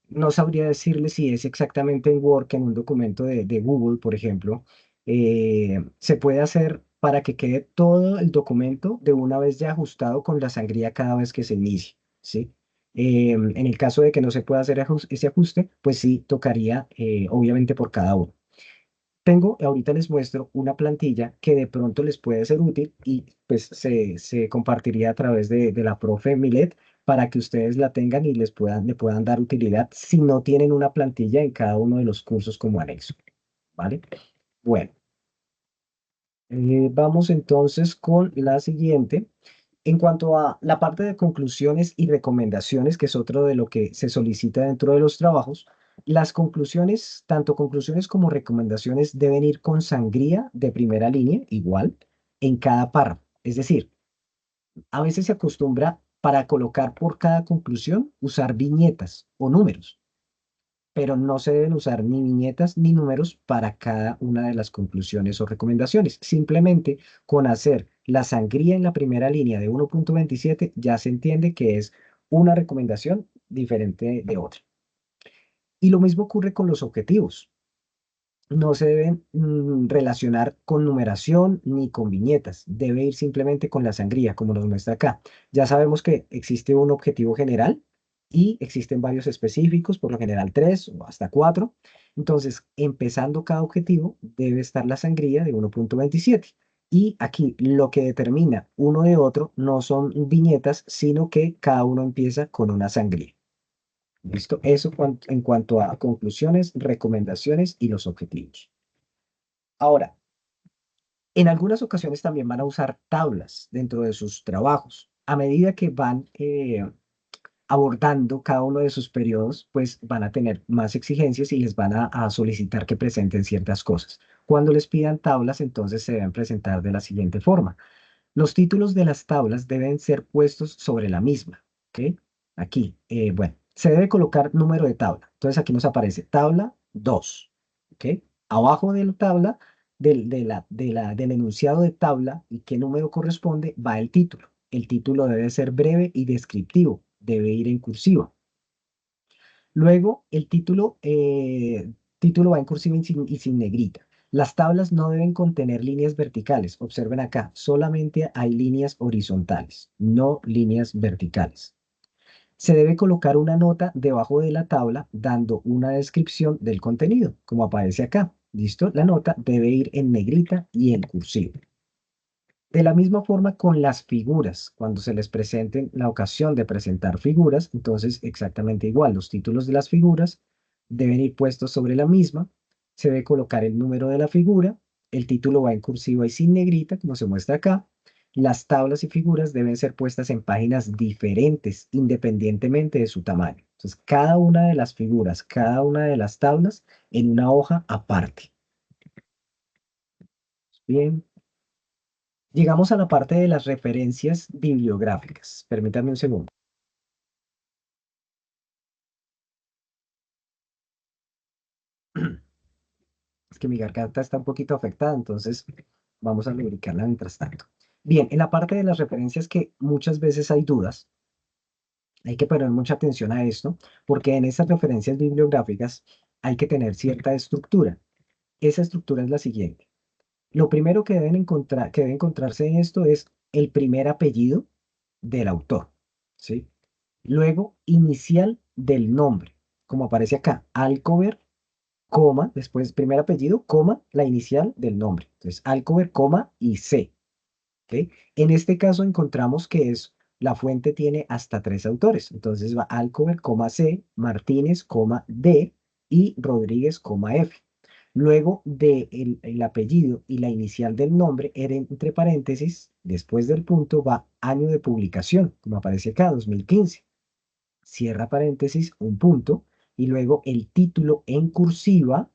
no sabría decirle si es exactamente en Word que en un documento de Google, por ejemplo, se puede hacer para que quede todo el documento de una vez ya ajustado con la sangría cada vez que se inicie, ¿sí? En el caso de que no se pueda hacer ese ajuste, pues sí, tocaría obviamente por cada uno. Ahorita les muestro una plantilla que de pronto les puede ser útil y pues se compartiría a través de la profe Milet para que ustedes la tengan y le puedan dar utilidad si no tienen una plantilla en cada uno de los cursos como anexo, ¿vale? Bueno, vamos entonces con la siguiente. En cuanto a la parte de conclusiones y recomendaciones, que es otro de lo que se solicita dentro de los trabajos, las conclusiones, tanto conclusiones como recomendaciones, deben ir con sangría de primera línea, igual, en cada párrafo. Es decir, a veces se acostumbra para colocar por cada conclusión usar viñetas o números, pero no se deben usar ni viñetas ni números para cada una de las conclusiones o recomendaciones. Simplemente con hacer la sangría en la primera línea de 1.27 ya se entiende que es una recomendación diferente de otra. Y lo mismo ocurre con los objetivos. No se deben relacionar con numeración ni con viñetas. Debe ir simplemente con la sangría, como nos muestra acá. Ya sabemos que existe un objetivo general y existen varios específicos, por lo general 3 o hasta 4. Entonces, empezando cada objetivo, debe estar la sangría de 1.27. Y aquí lo que determina uno de otro no son viñetas, sino que cada uno empieza con una sangría. ¿Listo? Eso en cuanto a conclusiones, recomendaciones y los objetivos. Ahora, en algunas ocasiones también van a usar tablas dentro de sus trabajos. A medida que van abordando cada uno de sus periodos, pues van a tener más exigencias y les van a solicitar que presenten ciertas cosas. Cuando les pidan tablas, entonces se deben presentar de la siguiente forma. Los títulos de las tablas deben ser puestos sobre la misma, ¿ok? Aquí, bueno, se debe colocar número de tabla. Entonces aquí nos aparece tabla 2, ¿ok? Abajo de la tabla, del enunciado de tabla y qué número corresponde, va el título. El título debe ser breve y descriptivo, debe ir en cursiva. Luego, el título va en cursiva y sin negrita. Las tablas no deben contener líneas verticales. Observen acá, solamente hay líneas horizontales, no líneas verticales. Se debe colocar una nota debajo de la tabla dando una descripción del contenido, como aparece acá. ¿Listo? La nota debe ir en negrita y en cursivo. De la misma forma con las figuras, cuando se les presenten la ocasión de presentar figuras, entonces exactamente igual, los títulos de las figuras deben ir puestos sobre la misma, se debe colocar el número de la figura, el título va en cursiva y sin negrita, como se muestra acá. Las tablas y figuras deben ser puestas en páginas diferentes, independientemente de su tamaño. Entonces, cada una de las figuras, cada una de las tablas en una hoja aparte. Bien. Llegamos a la parte de las referencias bibliográficas. Permítanme un segundo. Es que mi garganta está un poquito afectada, entonces vamos a lubricarla mientras tanto. Bien, en la parte de las referencias que muchas veces hay dudas, hay que poner mucha atención a esto, porque en esas referencias bibliográficas hay que tener cierta estructura. Esa estructura es la siguiente. Lo primero que que debe encontrarse en esto es el primer apellido del autor, ¿sí? Luego, inicial del nombre, como aparece acá, Alcover, coma, después primer apellido, coma, la inicial del nombre. Entonces, Alcover, coma y C. ¿Ok? En este caso encontramos que la fuente tiene hasta 3 autores. Entonces va Alcover, coma C, Martínez, coma D y Rodríguez, coma F. Luego de el apellido y la inicial del nombre, entre paréntesis, después del punto va año de publicación, como aparece acá, 2015. Cierra paréntesis, un punto, y luego el título en cursiva,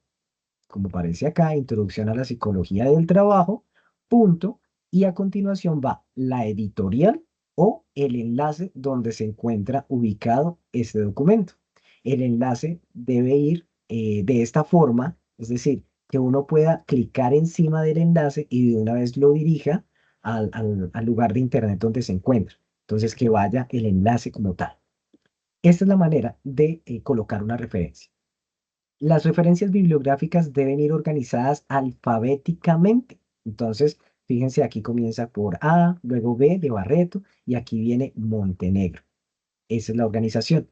como aparece acá, Introducción a la Psicología del Trabajo, punto, y a continuación va la editorial o el enlace donde se encuentra ubicado este documento. El enlace debe ir de esta forma, es decir, que uno pueda clicar encima del enlace y de una vez lo dirija al lugar de internet donde se encuentra. Entonces, que vaya el enlace como tal. Esta es la manera de colocar una referencia. Las referencias bibliográficas deben ir organizadas alfabéticamente. Entonces, fíjense, aquí comienza por A, luego B de Barreto y aquí viene Montenegro. Esa es la organización.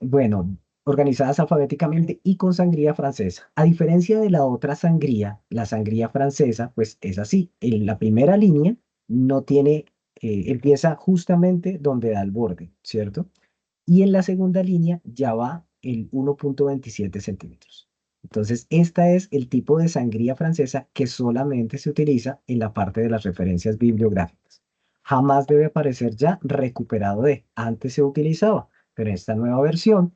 Bueno, organizadas alfabéticamente y con sangría francesa. A diferencia de la otra sangría, la sangría francesa, pues es así. En la primera línea no tiene, empieza justamente donde da el borde, ¿cierto? Y en la segunda línea ya va el 1,27 centímetros. Entonces, esta es el tipo de sangría francesa que solamente se utiliza en la parte de las referencias bibliográficas. Jamás debe aparecer ya recuperado de. Antes se utilizaba, pero en esta nueva versión,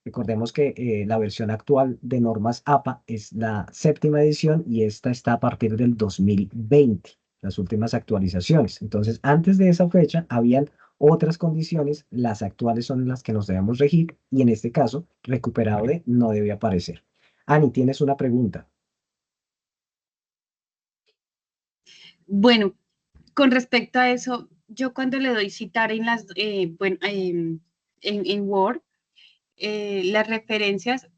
recordemos que la versión actual de normas APA es la 7ª edición y esta está a partir del 2020, las últimas actualizaciones. Entonces, antes de esa fecha, habían otras condiciones, las actuales son las que nos debemos regir y en este caso, recuperado de no debe aparecer. Ani, tienes una pregunta. Bueno, con respecto a eso, yo cuando le doy citar en en Word, las referencias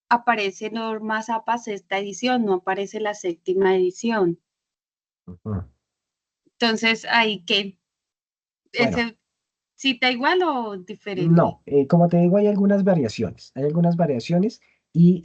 aparece normas APA sexta edición, no aparece la 7ª edición. Ujú. Entonces, ahí que Bueno, ese cita igual o diferente. no, como te digo, hay algunas variaciones y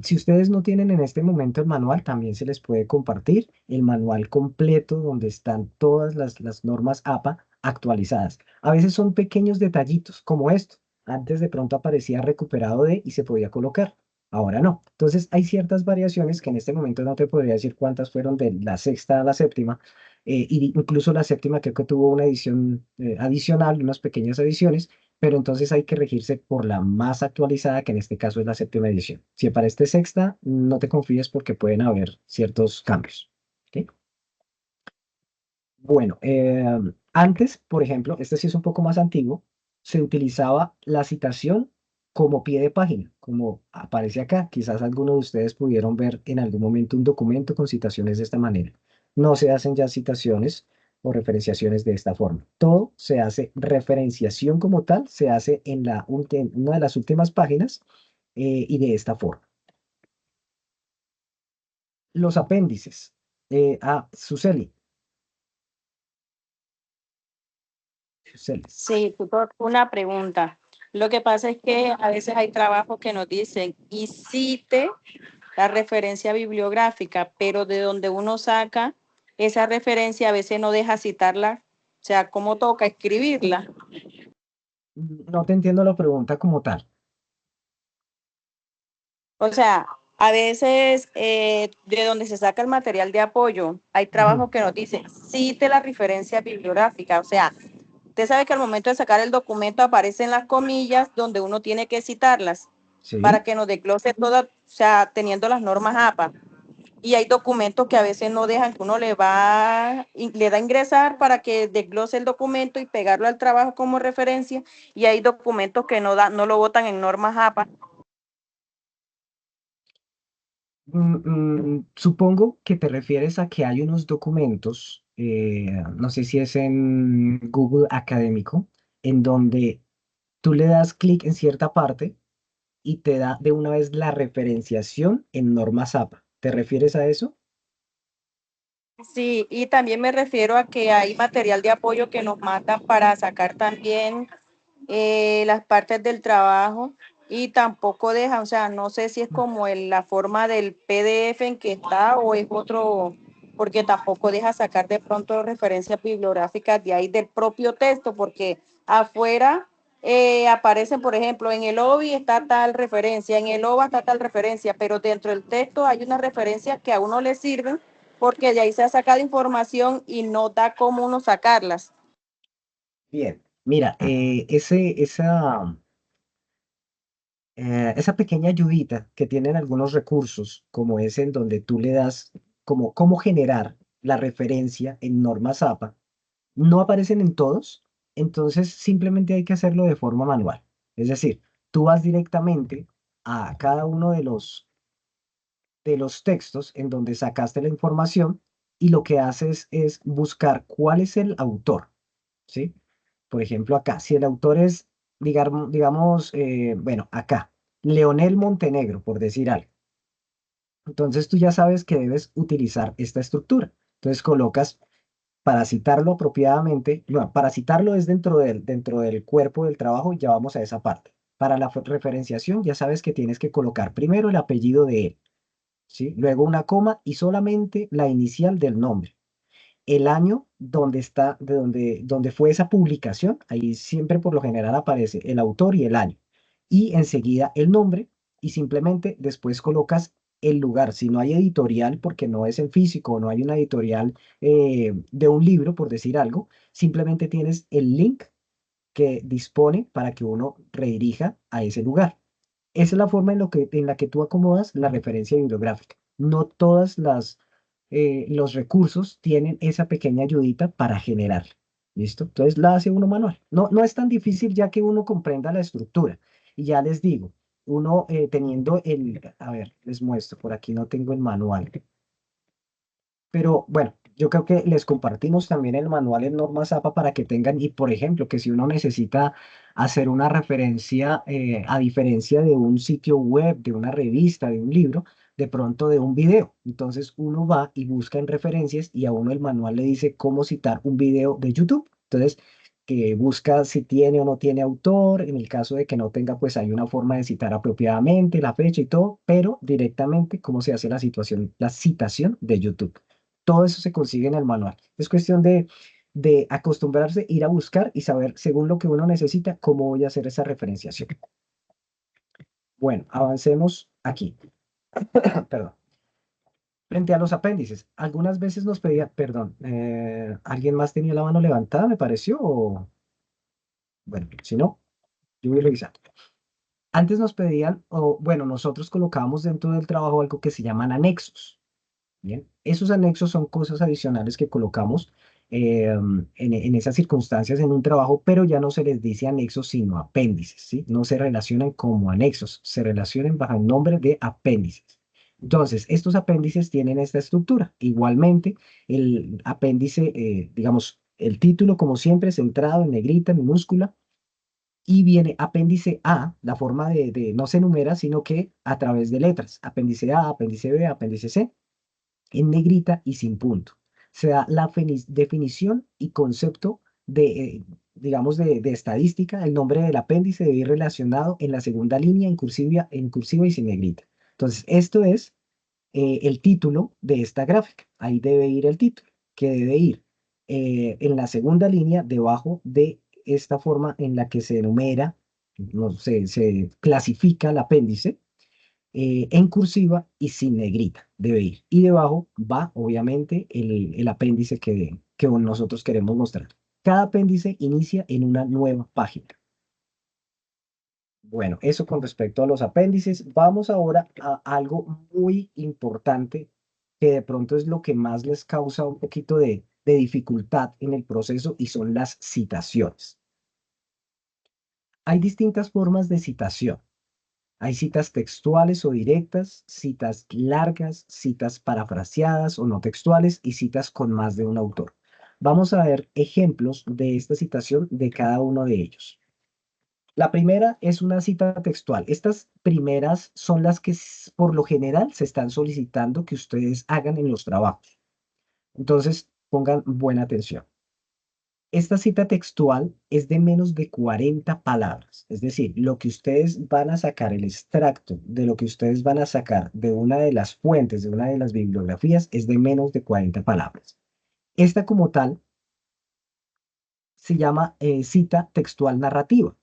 si ustedes no tienen en este momento el manual, también se les puede compartir el manual completo donde están todas las normas APA actualizadas. A veces son pequeños detallitos como esto. Antes de pronto aparecía recuperado de y se podía colocar. Ahora no. Entonces hay ciertas variaciones que en este momento no te podría decir cuántas fueron de la 6ª a la 7ª. Y incluso la 7ª creo que tuvo una edición adicional, unas pequeñas adiciones, pero entonces hay que regirse por la más actualizada, que en este caso es la 7ª edición. Si para este sexta, no te confíes porque pueden haber ciertos cambios. ¿Ok? Bueno, antes, por ejemplo, este sí es un poco más antiguo, se utilizaba la citación como pie de página, como aparece acá. Quizás algunos de ustedes pudieron ver en algún momento un documento con citaciones de esta manera. No se hacen ya citaciones o referenciaciones de esta forma. Todo se hace referenciación como tal, se hace en una de las últimas páginas y de esta forma. Los apéndices. Suseli. Suseles. Sí, tutor, una pregunta. Lo que pasa es que a veces hay trabajos que nos dicen y cite la referencia bibliográfica, pero de donde uno saca esa referencia a veces no deja citarla, o sea, ¿cómo toca escribirla? No te entiendo la pregunta como tal. O sea, a veces de donde se saca el material de apoyo, hay Ujú. trabajos que nos dicen cite la referencia bibliográfica, o sea, usted sabe que al momento de sacar el documento aparecen las comillas donde uno tiene que citarlas para Sí. que nos desglose todas, o sea, teniendo las normas APA. Y hay documentos que a veces no dejan que uno le da a ingresar para que desglose el documento y pegarlo al trabajo como referencia. Y hay documentos que no lo votan en normas APA. Supongo que te refieres a que hay unos documentos, no sé si es en Google Académico, en donde tú le das clic en cierta parte y te da de una vez la referenciación en normas APA. ¿Te refieres a eso? Sí, y también me refiero a que hay material de apoyo que nos mandan para sacar también las partes del trabajo y tampoco deja, o sea, no sé si es como la forma del PDF en que está o es otro, porque tampoco deja sacar de pronto referencias bibliográficas de ahí del propio texto, porque afuera aparecen, por ejemplo, en el OBI está tal referencia, en el OVA está tal referencia, pero dentro del texto hay una referencia que a uno le sirven porque de ahí se ha sacado información y no da cómo uno sacarlas. Bien, mira, esa pequeña ayudita que tienen algunos recursos, como es en donde tú le das como cómo generar la referencia en normas APA, no aparecen en todos, entonces simplemente hay que hacerlo de forma manual. Es decir, tú vas directamente a cada uno de los textos en donde sacaste la información y lo que haces es buscar cuál es el autor, ¿sí? Por ejemplo, acá, si el autor es, digamos, bueno, acá, Leonel Montenegro, por decir algo. Entonces tú ya sabes que debes utilizar esta estructura. Entonces colocas para citarlo apropiadamente, bueno, para citarlo es dentro del cuerpo del trabajo, y ya vamos a esa parte. Para la referenciación ya sabes que tienes que colocar primero el apellido de él, ¿sí? Luego una coma y solamente la inicial del nombre. El año donde está, donde fue esa publicación, ahí siempre por lo general aparece el autor y el año. Y enseguida el nombre y simplemente después colocas el lugar. Si no hay editorial, porque no es en físico, no hay una editorial de un libro, por decir algo, simplemente tienes el link que dispone para que uno redirija a ese lugar. Esa es la forma en la que tú acomodas la referencia bibliográfica. No todas los recursos tienen esa pequeña ayudita para generar. ¿Listo? Entonces la hace uno manual. No, no es tan difícil ya que uno comprenda la estructura. Y ya les digo, uno teniendo a ver, les muestro, por aquí no tengo el manual. Pero bueno, yo creo que les compartimos también el manual en normas APA para que tengan, y por ejemplo, que si uno necesita hacer una referencia, a diferencia de un sitio web, de una revista, de un libro, de pronto de un video. Entonces uno va y busca en referencias y a uno el manual le dice cómo citar un video de YouTube. Entonces, que busca si tiene o no tiene autor. En el caso de que no tenga, pues hay una forma de citar apropiadamente la fecha y todo, pero directamente cómo se hace la citación de YouTube. Todo eso se consigue en el manual. Es cuestión de acostumbrarse, ir a buscar y saber, según lo que uno necesita, cómo voy a hacer esa referenciación. Bueno, avancemos aquí. Perdón. Frente a los apéndices, algunas veces nos pedía, perdón, ¿alguien más tenía la mano levantada, me pareció? Bueno, si no, yo voy revisando. Antes nos pedían, o bueno, nosotros colocábamos dentro del trabajo algo que se llaman anexos. Bien, esos anexos son cosas adicionales que colocamos en esas circunstancias en un trabajo, pero ya no se les dice anexos, sino apéndices, ¿sí? No se relacionan como anexos, se relacionan bajo el nombre de apéndices. Entonces, estos apéndices tienen esta estructura. Igualmente, el apéndice, digamos, el título, como siempre, centrado en negrita, minúscula, y viene apéndice A, la forma no se numera, sino que a través de letras. Apéndice A, apéndice B, apéndice C. en negrita y sin punto. Se da la definición y concepto digamos, de estadística. El nombre del apéndice debe ir relacionado en la segunda línea en cursiva y sin negrita. Entonces, esto es el título de esta gráfica. Ahí debe ir el título, que debe ir en la segunda línea debajo de esta forma en la que se enumera, no, se clasifica el apéndice en cursiva y sin negrita debe ir. Y debajo va, obviamente, el apéndice que nosotros queremos mostrar. Cada apéndice inicia en una nueva página. Bueno, eso con respecto a los apéndices. Vamos ahora a algo muy importante que de pronto es lo que más les causa un poquito de dificultad en el proceso y son las citaciones. Hay distintas formas de citación. Hay citas textuales o directas, citas largas, citas parafraseadas o no textuales y citas con más de un autor. Vamos a ver ejemplos de esta citación de cada uno de ellos. La primera es una cita textual. Estas primeras son las que por lo general se están solicitando que ustedes hagan en los trabajos. Entonces, pongan buena atención. Esta cita textual es de menos de 40 palabras, es decir, lo que ustedes van a sacar, el extracto de lo que ustedes van a sacar de una de las fuentes, de una de las bibliografías, es de menos de 40 palabras. Esta como tal se llama cita textual narrativa.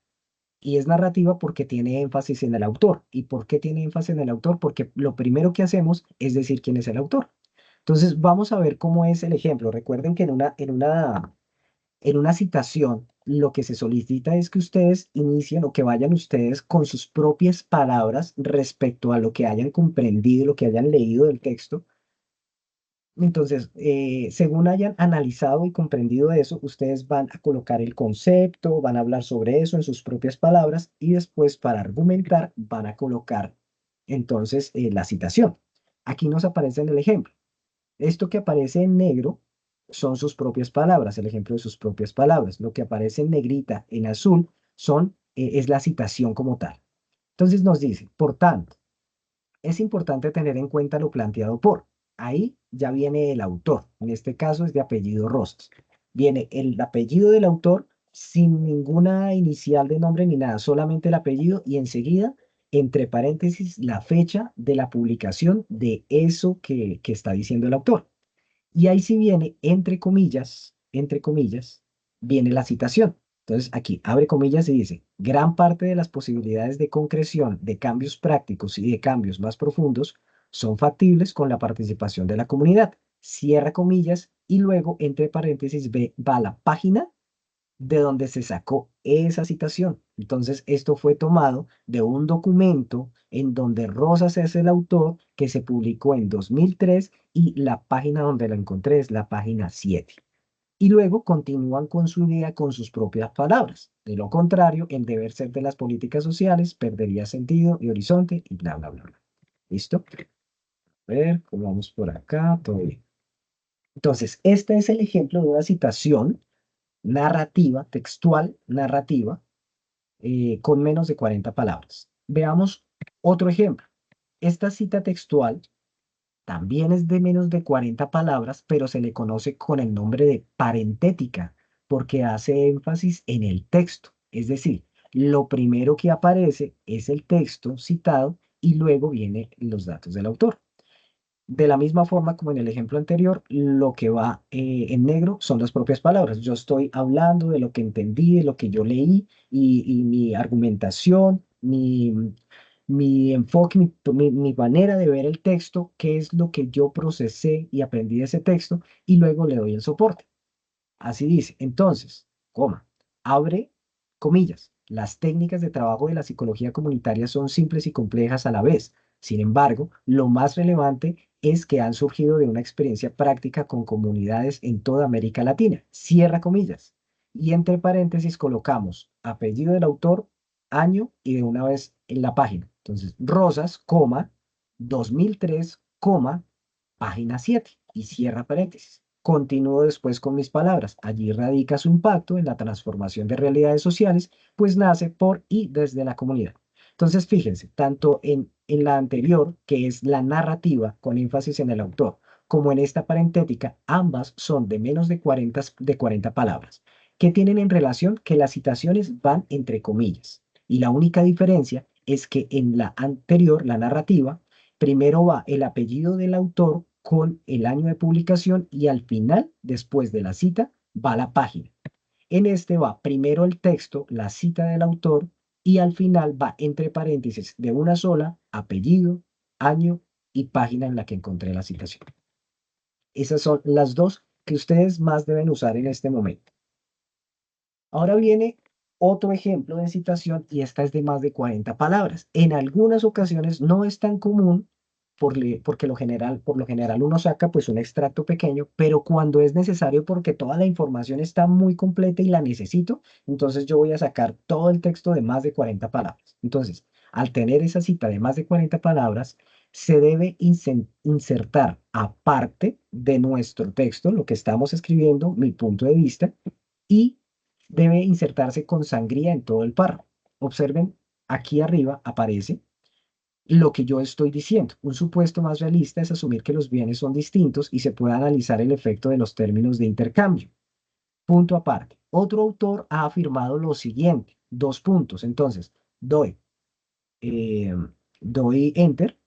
Y es narrativa porque tiene énfasis en el autor. ¿Y por qué tiene énfasis en el autor? Porque lo primero que hacemos es decir quién es el autor. Entonces, vamos a ver cómo es el ejemplo. Recuerden que en una citación, lo que se solicita es que ustedes inicien o que vayan ustedes con sus propias palabras respecto a lo que hayan comprendido, lo que hayan leído del texto. Entonces, según hayan analizado y comprendido eso, ustedes van a colocar el concepto, van a hablar sobre eso en sus propias palabras y después para argumentar van a colocar entonces la citación. Aquí nos aparece en el ejemplo. Esto que aparece en negro son sus propias palabras, el ejemplo de sus propias palabras. Lo que aparece en negrita, en azul, es la citación como tal. Entonces nos dice, por tanto, es importante tener en cuenta lo planteado por. Ahí ya viene el autor, en este caso es de apellido Rosas. Viene el apellido del autor sin ninguna inicial de nombre ni nada, solamente el apellido y enseguida, entre paréntesis, la fecha de la publicación de eso que está diciendo el autor. Y ahí sí viene, entre comillas, viene la citación. Entonces aquí abre comillas y dice, gran parte de las posibilidades de concreción de cambios prácticos y de cambios más profundos son factibles con la participación de la comunidad. Cierra comillas y luego, entre paréntesis, va la página de donde se sacó esa citación. Entonces, esto fue tomado de un documento en donde Rosas es el autor que se publicó en 2003 y la página donde la encontré es la página 7. Y luego continúan con su idea con sus propias palabras. De lo contrario, el deber ser de las políticas sociales perdería sentido y horizonte y bla, bla, bla, bla. ¿Listo? A ver, ¿cómo vamos por acá? Todo bien. Entonces, este es el ejemplo de una citación narrativa, textual, narrativa, con menos de 40 palabras. Veamos otro ejemplo. Esta cita textual también es de menos de 40 palabras, pero se le conoce con el nombre de parentética, porque hace énfasis en el texto. Es decir, lo primero que aparece es el texto citado y luego vienen los datos del autor. De la misma forma como en el ejemplo anterior, lo que va en negro son las propias palabras. Yo estoy hablando de lo que entendí, de lo que yo leí y mi argumentación, mi enfoque, mi manera de ver el texto, qué es lo que yo procesé y aprendí de ese texto y luego le doy el soporte. Así dice. Entonces, abre comillas. Las técnicas de trabajo de la psicología comunitaria son simples y complejas a la vez. Sin embargo, lo más relevante es que han surgido de una experiencia práctica con comunidades en toda América Latina. Cierra comillas. Y entre paréntesis colocamos apellido del autor, año y de una vez en la página. Entonces, Rosas, 2003, página 7 y cierra paréntesis. Continúo después con mis palabras. Allí radica su impacto en la transformación de realidades sociales, pues nace por y desde la comunidad. Entonces, fíjense, tanto en la anterior, que es la narrativa con énfasis en el autor, como en esta parentética, ambas son de menos de 40 palabras. ¿Qué tienen en relación? Que las citaciones van entre comillas. Y la única diferencia es que en la anterior, la narrativa, primero va el apellido del autor con el año de publicación y al final, después de la cita, va la página. En este va primero el texto, la cita del autor, y al final va entre paréntesis de una sola, apellido, año y página en la que encontré la citación. Esas son las dos que ustedes más deben usar en este momento. Ahora viene otro ejemplo de citación y esta es de más de 40 palabras. En algunas ocasiones no es tan común porque por lo general uno saca pues un extracto pequeño, pero cuando es necesario porque toda la información está muy completa y la necesito, entonces yo voy a sacar todo el texto de más de 40 palabras. Entonces, al tener esa cita de más de 40 palabras, se debe insertar aparte de nuestro texto, lo que estamos escribiendo, mi punto de vista, y debe insertarse con sangría en todo el párrafo. Observen, aquí arriba aparece lo que yo estoy diciendo. Un supuesto más realista es asumir que los bienes son distintos y se puede analizar el efecto de los términos de intercambio. Punto aparte. Otro autor ha afirmado lo siguiente, dos puntos. Entonces, eh, doy enter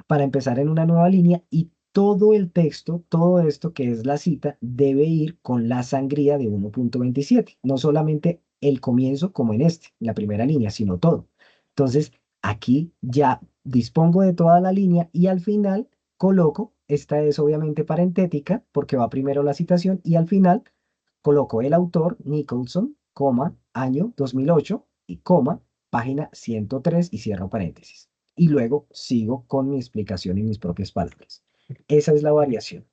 para empezar en una nueva línea y todo el texto, todo esto que es la cita, debe ir con la sangría de 1.27. No solamente el comienzo como en la primera línea, sino todo. Entonces, aquí ya dispongo de toda la línea y al final coloco, esta es obviamente parentética porque va primero la citación y al final coloco el autor, Nicholson, coma, año 2008 y coma, página 103 y cierro paréntesis y luego sigo con mi explicación y mis propias palabras. Esa es la variación.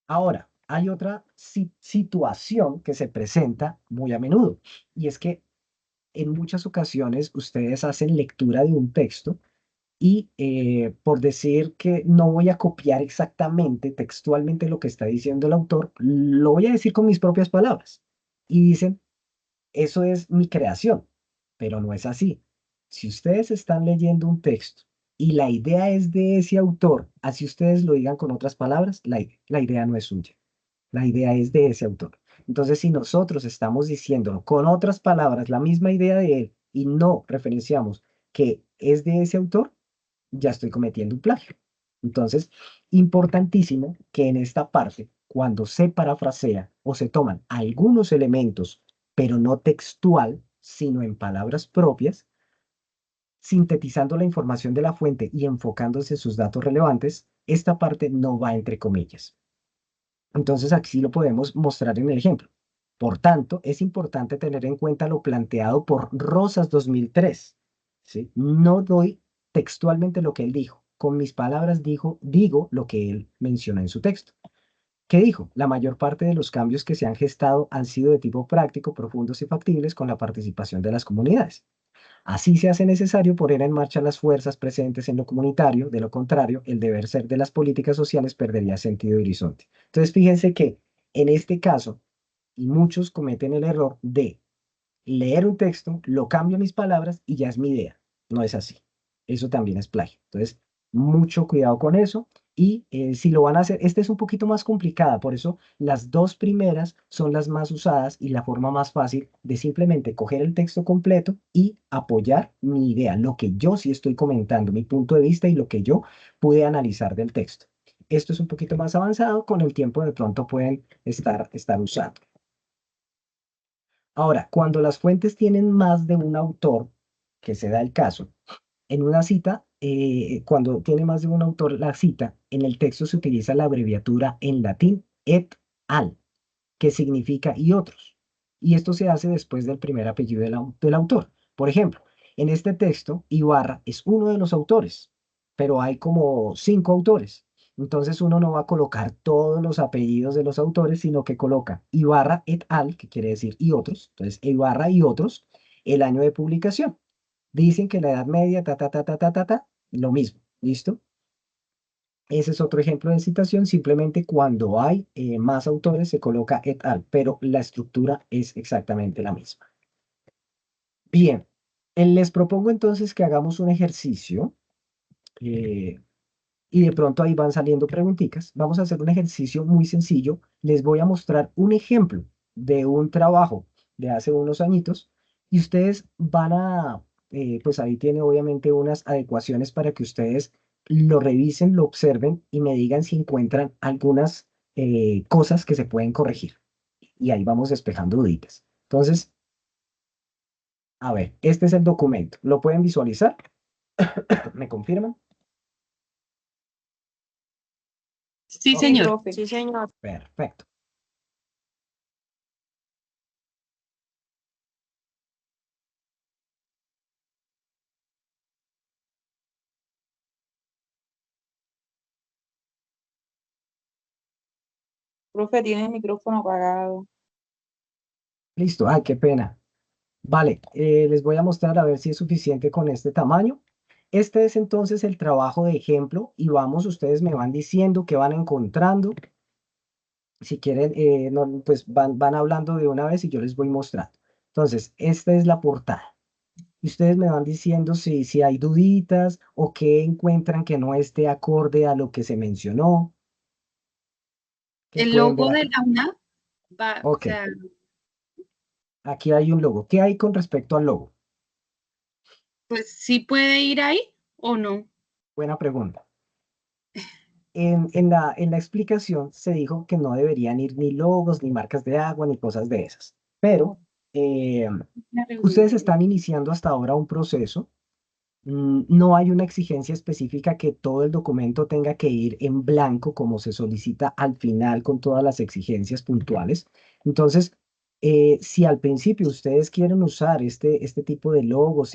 Ahora, hay otra situación que se presenta muy a menudo y es que en muchas ocasiones ustedes hacen lectura de un texto y por decir que no voy a copiar exactamente textualmente lo que está diciendo el autor, lo voy a decir con mis propias palabras. Y dicen, eso es mi creación, pero no es así. Si ustedes están leyendo un texto y la idea es de ese autor, así ustedes lo digan con otras palabras, la idea no es suya. La idea es de ese autor. Entonces, si nosotros estamos diciéndolo con otras palabras, la misma idea de él, y no referenciamos que es de ese autor, ya estoy cometiendo un plagio. Entonces, importantísimo que en esta parte, cuando se parafrasea o se toman algunos elementos, pero no textual, sino en palabras propias, sintetizando la información de la fuente y enfocándose en sus datos relevantes, esta parte no va entre comillas. Entonces, aquí lo podemos mostrar en el ejemplo. Por tanto, es importante tener en cuenta lo planteado por Rosas 2003. ¿Sí? No doy textualmente lo que él dijo. Con mis palabras digo lo que él menciona en su texto. ¿Qué dijo? La mayor parte de los cambios que se han gestado han sido de tipo práctico, profundos y factibles con la participación de las comunidades. Así se hace necesario poner en marcha las fuerzas presentes en lo comunitario, de lo contrario, el deber ser de las políticas sociales perdería sentido y horizonte. Entonces, fíjense que en este caso, y muchos cometen el error de leer un texto, lo cambio a mis palabras y ya es mi idea. No es así. Eso también es plagio. Entonces, mucho cuidado con eso. Y si lo van a hacer, esta es un poquito más complicada, por eso las dos primeras son las más usadas y la forma más fácil de simplemente coger el texto completo y apoyar mi idea, lo que yo sí estoy comentando, mi punto de vista y lo que yo pude analizar del texto. Esto es un poquito más avanzado, con el tiempo de pronto pueden estar usando. Ahora, cuando las fuentes tienen más de un autor, que se da el caso, en una cita, cuando tiene más de un autor la cita, en el texto se utiliza la abreviatura en latín et al, que significa y otros. Y esto se hace después del primer apellido del autor. Por ejemplo, en este texto, Ibarra es uno de los autores, pero hay como 5 autores. Entonces uno no va a colocar todos los apellidos de los autores, sino que coloca Ibarra et al, que quiere decir y otros. Entonces, Ibarra y otros, el año de publicación. Dicen que la Edad Media, lo mismo, ¿listo? Ese es otro ejemplo de citación, simplemente cuando hay más autores se coloca et al, pero la estructura es exactamente la misma. Bien, les propongo entonces que hagamos un ejercicio y y de pronto ahí van saliendo preguntitas. Vamos a hacer un ejercicio muy sencillo. Les voy a mostrar un ejemplo de un trabajo de hace unos añitos y ustedes van a, pues ahí tiene obviamente unas adecuaciones para que ustedes lo revisen, lo observen y me digan si encuentran algunas cosas que se pueden corregir. Y ahí vamos despejando duditas. Entonces, a ver, este es el documento. ¿Lo pueden visualizar? ¿Me confirman? Sí, Ok, señor. profe. Sí, señor. perfecto. Profe, tiene el micrófono apagado. Listo. Ay, qué pena. Vale, les voy a mostrar a ver si es suficiente con este tamaño. Este es entonces el trabajo de ejemplo y vamos, ustedes me van diciendo qué van encontrando. Si quieren, pues van hablando de una vez y yo les voy mostrando. Entonces, esta es la portada. Y ustedes me van diciendo si hay duditas o qué encuentran que no esté acorde a lo que se mencionó. ¿Qué El pueden ver logo de acá? la UNA va, o Ok, sea, aquí hay un logo. ¿Qué hay con respecto al logo? pues sí puede ir ahí o no. Buena pregunta. En la explicación se dijo que no deberían ir ni logos, ni marcas de agua, ni cosas de esas. Pero eh, La reunión ustedes de- están iniciando hasta ahora un proceso. No hay una exigencia específica que todo el documento tenga que ir en blanco, como se solicita al final con todas las exigencias puntuales. Entonces, si al principio ustedes quieren usar este tipo de logos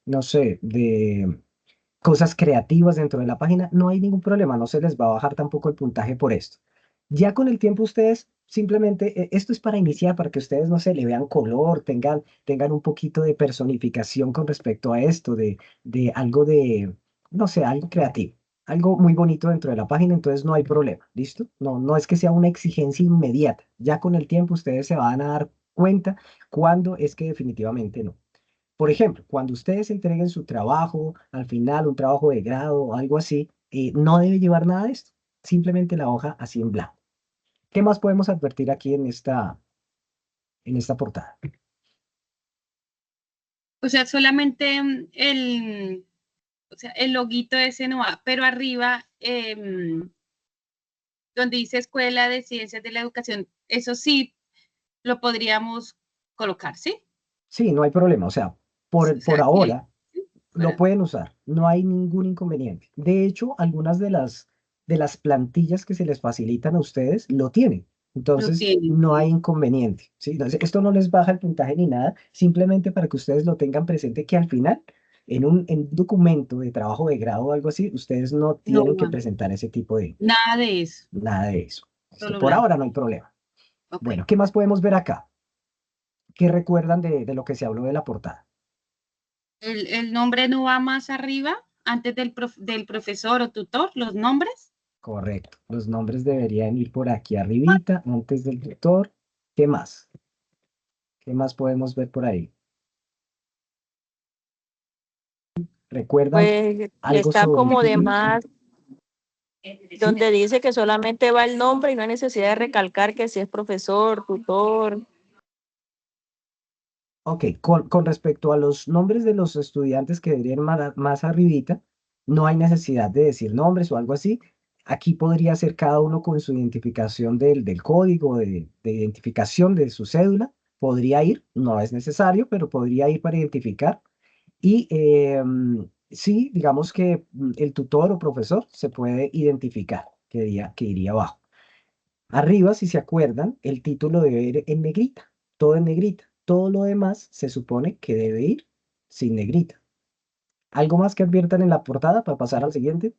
no sé, de cosas creativas dentro de la página, no hay ningún problema, no se les va a bajar tampoco el puntaje por esto. Ya con el tiempo ustedes simplemente, esto es para iniciar, para que ustedes, no sé, le vean color, tengan un poquito de personificación con respecto a esto, de algo de, no sé, algo creativo, algo muy bonito dentro de la página, entonces no hay problema, ¿listo? No es que sea una exigencia inmediata, ya con el tiempo ustedes se van a dar cuenta cuándo es que definitivamente no. Por ejemplo, cuando ustedes entreguen su trabajo, al final un trabajo de grado o algo así, no debe llevar nada de esto, simplemente la hoja así en blanco. ¿Qué más podemos advertir aquí en esta portada? O sea, solamente o sea, el loguito ese no va, pero arriba, donde dice Escuela de Ciencias de la Educación, eso sí lo podríamos colocar, ¿sí? Sí, no hay problema, o sea, O por sea, sí, ahora ¿sí? lo pueden usar, no hay ningún inconveniente. De hecho, algunas de las plantillas que se les facilitan a ustedes lo tienen, Lo entonces tienen, no hay sí. inconveniente, ¿sí? Entonces, esto no les baja el puntaje ni nada, simplemente para que ustedes lo tengan presente que al final, en un documento de trabajo de grado o algo así, ustedes no No tienen que va. presentar ese tipo de, Nada de eso, nada de eso. solo Por blanco. ahora no hay problema. Ok. Bueno, ¿qué más podemos ver acá? ¿Qué recuerdan de lo que se habló de la portada? El nombre no va más arriba, antes del profesor o tutor, los nombres. Correcto. Los nombres deberían ir por aquí arribita, antes del tutor. ¿Qué más? ¿Qué más podemos ver por ahí? ¿Recuerdan Pues algo está sobre el como de título? más, donde dice que solamente va el nombre y no hay necesidad de recalcar que si es profesor, tutor. Ok, con respecto a los nombres de los estudiantes que deberían más arribita, no hay necesidad de decir nombres o algo así. Aquí podría ser cada uno con su identificación del código de identificación de su cédula. Podría ir, no es necesario, pero podría ir para identificar. Y sí, digamos que el tutor o profesor se puede identificar que iría abajo. Arriba, si se acuerdan, el título debe ir en negrita, todo en negrita. Todo lo demás se supone que debe ir sin negrita. ¿Algo más que adviertan en la portada para pasar al siguiente?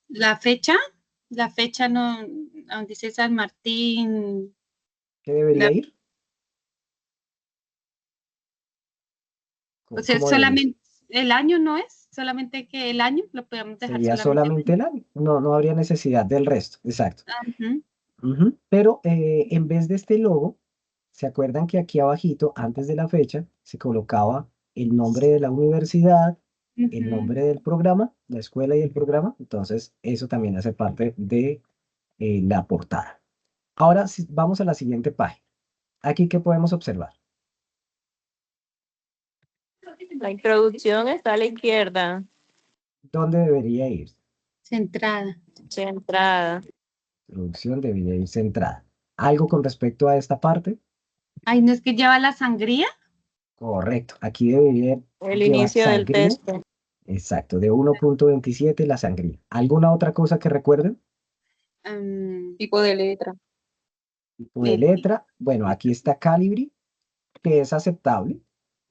La fecha no, donde dice San Martín, ¿Qué debería la, ir? o sea, ¿Cómo debería? solamente el año no es, solamente que el año lo podemos dejar Sería solamente. solamente el año. No habría necesidad del resto. Exacto. Ujú. Ujú. Pero en vez de este logo, ¿se acuerdan que aquí abajito, antes de la fecha, se colocaba el nombre de la universidad, el Ujú. nombre del programa, la escuela y el programa. Entonces, eso también hace parte de la portada. Ahora vamos a la siguiente página. Aquí, ¿qué podemos observar? La introducción está a la izquierda, ¿Dónde debería ir? Centrada. centrada. Introducción debería ir centrada. ¿Algo con respecto a esta parte? Ay, ¿no es que lleva la sangría? Correcto. Aquí debería El llevar inicio del sangría. texto. Exacto, de 1.27 la sangría. ¿Alguna otra cosa que recuerden? Tipo de letra. Tipo de El letra. Bueno, aquí está Calibri, que es aceptable.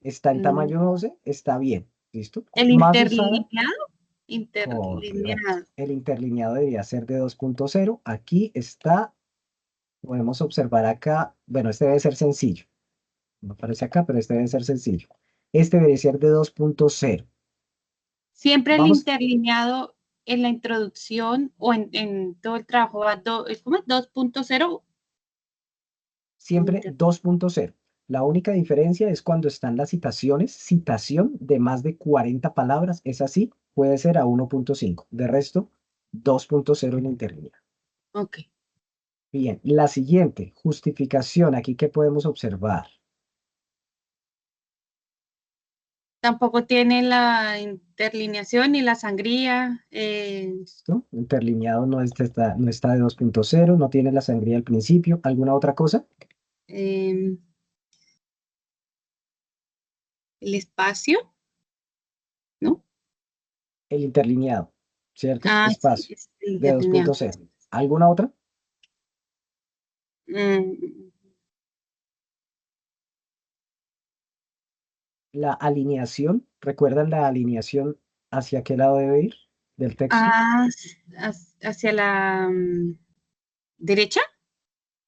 Está en mm, tamaño 12, está bien. ¿Listo? el Más usada. interlineado. Correcto. Interlineado. El interlineado debería ser de 2.0. Aquí está, podemos observar acá, bueno, este debe ser sencillo. No aparece acá, pero este debe ser sencillo. Este debe ser de 2.0. Siempre el Vamos, interlineado en la introducción o en todo el trabajo va ¿cómo es? 2.0. siempre 2.0. La única diferencia es cuando están las citaciones, citación de más de 40 palabras, es así, puede ser a 1.5. De resto, 2.0 en interlineado. Ok. Bien, la siguiente, justificación, aquí que podemos observar. Tampoco tiene la interlineación ni la sangría. ¿Listo? Interlineado no está de 2.0, no tiene la sangría al principio. ¿Alguna otra cosa? El espacio, ¿no? El interlineado, ¿cierto? Ah, sí, Espacio es el de interlineado. 2.0. ¿Alguna otra? Mm, La alineación, ¿recuerdan la alineación hacia qué lado debe ir del texto? ah, hacia la derecha.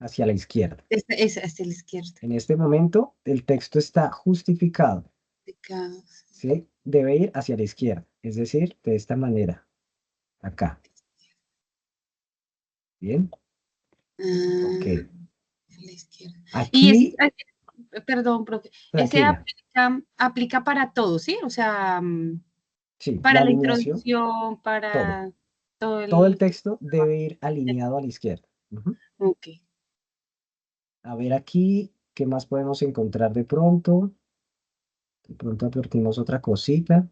Hacia la izquierda. Es hacia la izquierda. En este momento, el texto está justificado, Acá. ¿sí? Debe ir hacia la izquierda, es decir, de esta manera, acá. ¿Bien? Ok. A la izquierda. Y ese, Aquí, perdón, profe, ese tranquila, aplica para todo, ¿sí? O sea, sí, la para la alineación, introducción, todo. para todo Todo el el... texto debe ir alineado a la izquierda. Ujú. Ok. A ver aquí, ¿qué más podemos encontrar de pronto? De pronto advertimos otra cosita.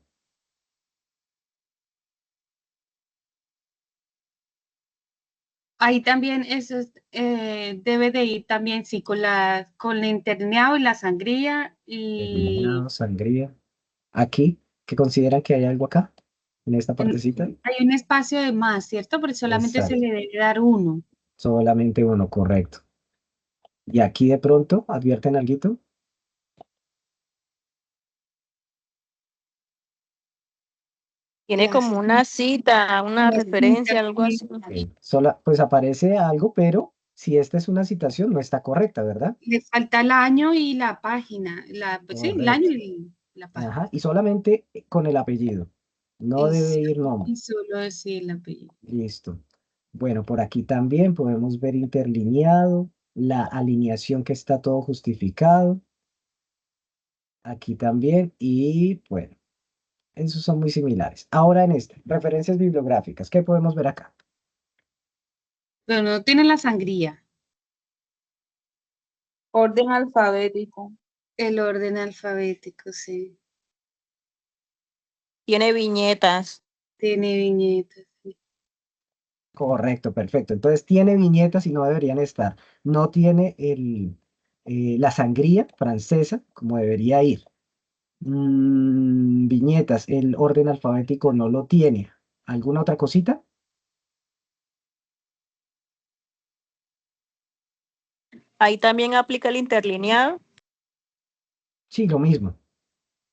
Ahí también eso debe de ir también, sí, con el interneado y la sangría y Eliminado, sangría. Aquí, ¿qué consideran que hay algo acá? En esta partecita. hay un espacio de más, ¿cierto? Porque solamente se Exacto. le debe dar uno. Solamente uno, correcto. Y aquí de pronto, ¿advierten algo? Tiene Las, como una cita, una las referencia, algo así. Ok. Pues aparece algo, pero si esta es una citación, no está correcta, ¿verdad? le falta el año y la página, pues sí, el año Correcto. y la página. Ajá. Y solamente con el apellido. No Y, debe ir nombre. y solo decir el apellido. Listo. Bueno, por aquí también podemos ver interlineado, la alineación que está todo justificado. Aquí también. Y bueno, esos son muy similares. Ahora en este, referencias bibliográficas. ¿Qué podemos ver acá? Pero no tiene la sangría, Orden alfabético. el orden alfabético, sí. Tiene viñetas. Tiene viñetas. Sí. Correcto, perfecto. Entonces tiene viñetas y no deberían estar. No tiene la sangría francesa como debería ir. Viñetas, el orden alfabético no lo tiene. ¿Alguna otra cosita? Ahí también aplica el interlineado. Sí, lo mismo.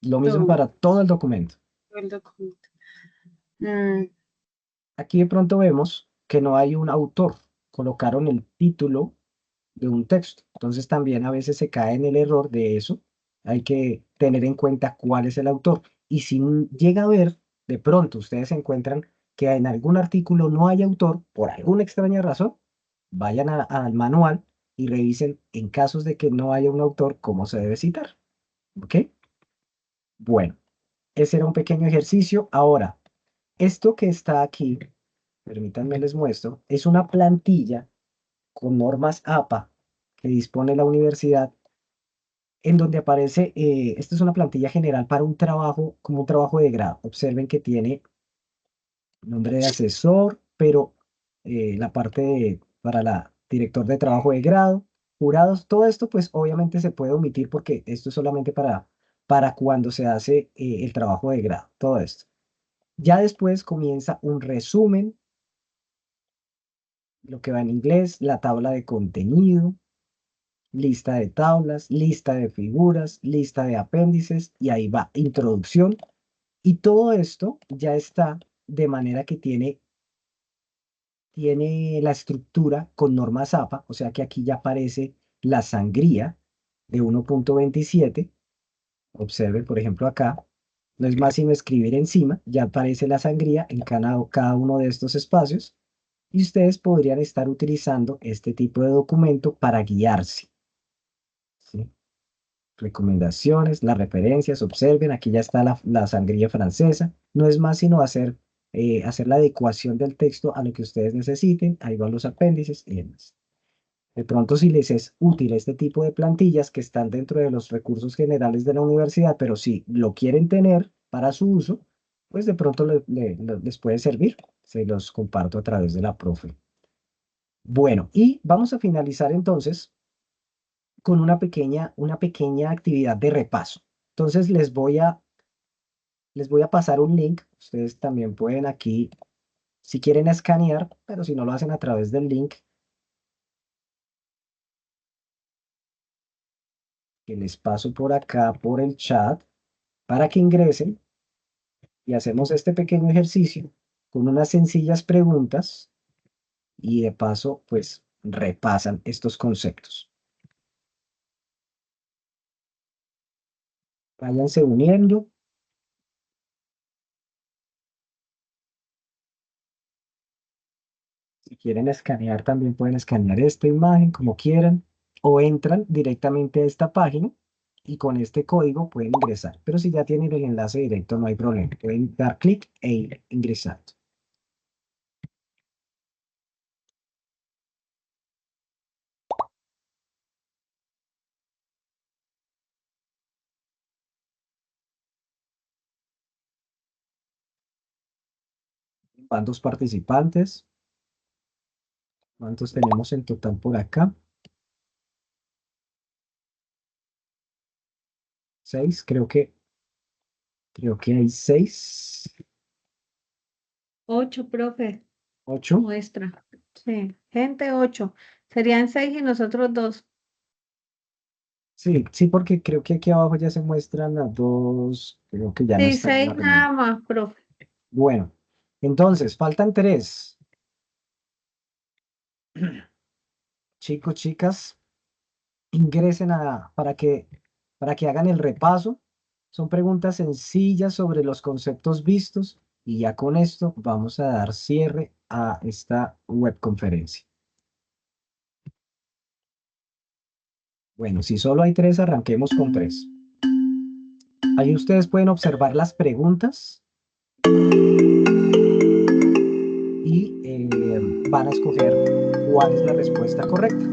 Lo mismo Todo para todo el documento. el documento. Mm, Aquí de pronto vemos que no hay un autor. Colocaron el título de un texto. Entonces también a veces se cae en el error de eso. Hay que tener en cuenta cuál es el autor. Y si llega a ver, de pronto ustedes encuentran que en algún artículo no hay autor, por alguna extraña razón, vayan al manual y revisen en casos de que no haya un autor, cómo se debe citar. ¿Ok? Bueno, Ese era un pequeño ejercicio. Ahora, esto que está aquí, permítanme les muestro, es una plantilla con normas APA que dispone la universidad, en donde aparece, esta es una plantilla general para un trabajo, como un trabajo de grado. Observen que tiene nombre de asesor, pero la parte para la director de trabajo de grado, jurados, todo esto pues obviamente se puede omitir porque esto es solamente para cuando se hace el trabajo de grado, todo esto. Ya después comienza un resumen, lo que va en inglés, la tabla de contenido, lista de tablas, lista de figuras, lista de apéndices, y ahí va, introducción. Y todo esto ya está de manera que tiene la estructura con normas APA, o sea que aquí ya aparece la sangría de 1.27. Observe, por ejemplo, acá, no es más sino escribir encima, ya aparece la sangría en cada uno de estos espacios, y ustedes podrían estar utilizando este tipo de documento para guiarse, ¿sí? Recomendaciones, las referencias, observen, aquí ya está la sangría francesa, no es más sino hacer la adecuación del texto a lo que ustedes necesiten, ahí van los apéndices y demás. De pronto, si les es útil este tipo de plantillas que están dentro de los recursos generales de la universidad, pero si lo quieren tener para su uso, pues de pronto les puede servir. Se los comparto a través de la profe. Bueno, y vamos a finalizar entonces con una pequeña actividad de repaso. Entonces les voy a pasar un link. Ustedes también pueden aquí, si quieren, escanear, pero si no lo hacen a través del link que les paso por acá, por el chat, para que ingresen y hacemos este pequeño ejercicio con unas sencillas preguntas y de paso, pues, repasan estos conceptos. Váyanse uniendo. Si quieren escanear, también pueden escanear esta imagen como quieran, o entran directamente a esta página y con este código pueden ingresar. Pero si ya tienen el enlace directo, no hay problema. Pueden dar clic e ir ingresando. Van dos participantes. ¿Cuántos tenemos en total por acá? 6, creo que hay 6, 8, profe, 8. muestra. Sí, gente 8. Serían 6 y nosotros 2. Sí, sí, porque creo que aquí abajo ya se muestran las dos, creo que ya no Sí, están en 6 la reunión. nada más, profe. Bueno, entonces, faltan 3. Chicos, chicas, ingresen para que hagan el repaso. Son preguntas sencillas sobre los conceptos vistos y ya con esto vamos a dar cierre a esta webconferencia. Bueno, si solo hay 3, arranquemos con 3. Ahí ustedes pueden observar las preguntas y van a escoger cuál es la respuesta correcta.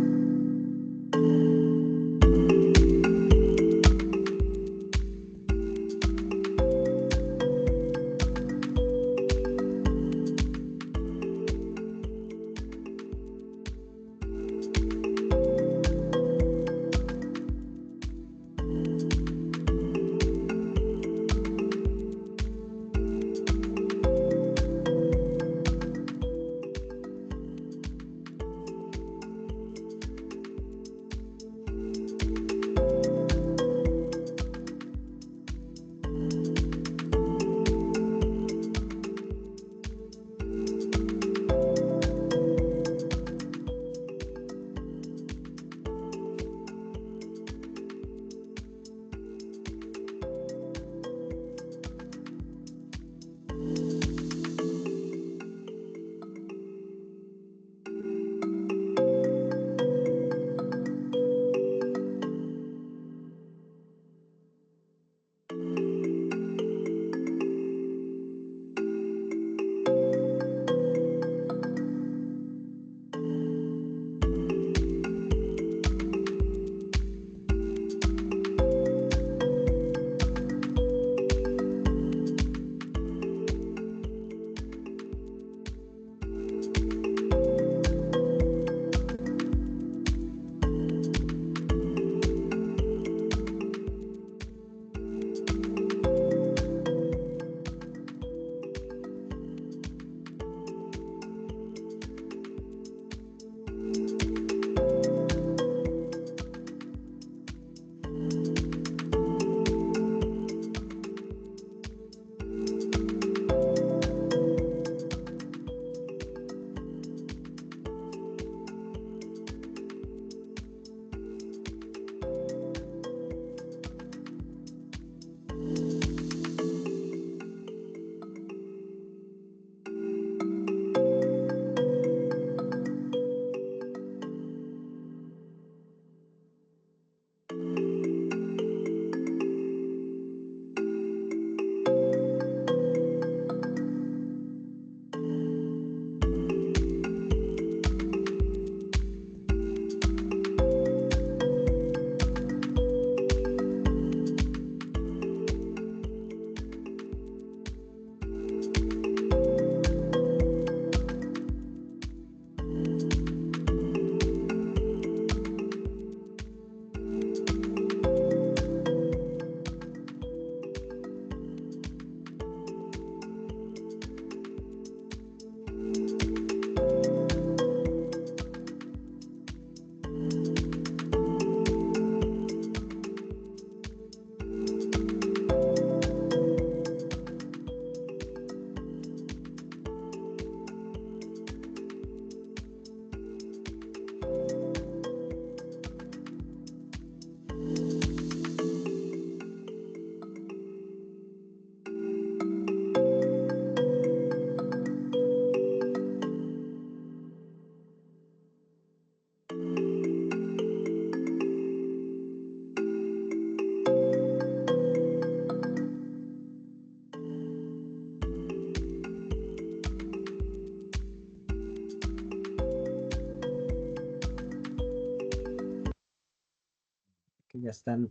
Ya están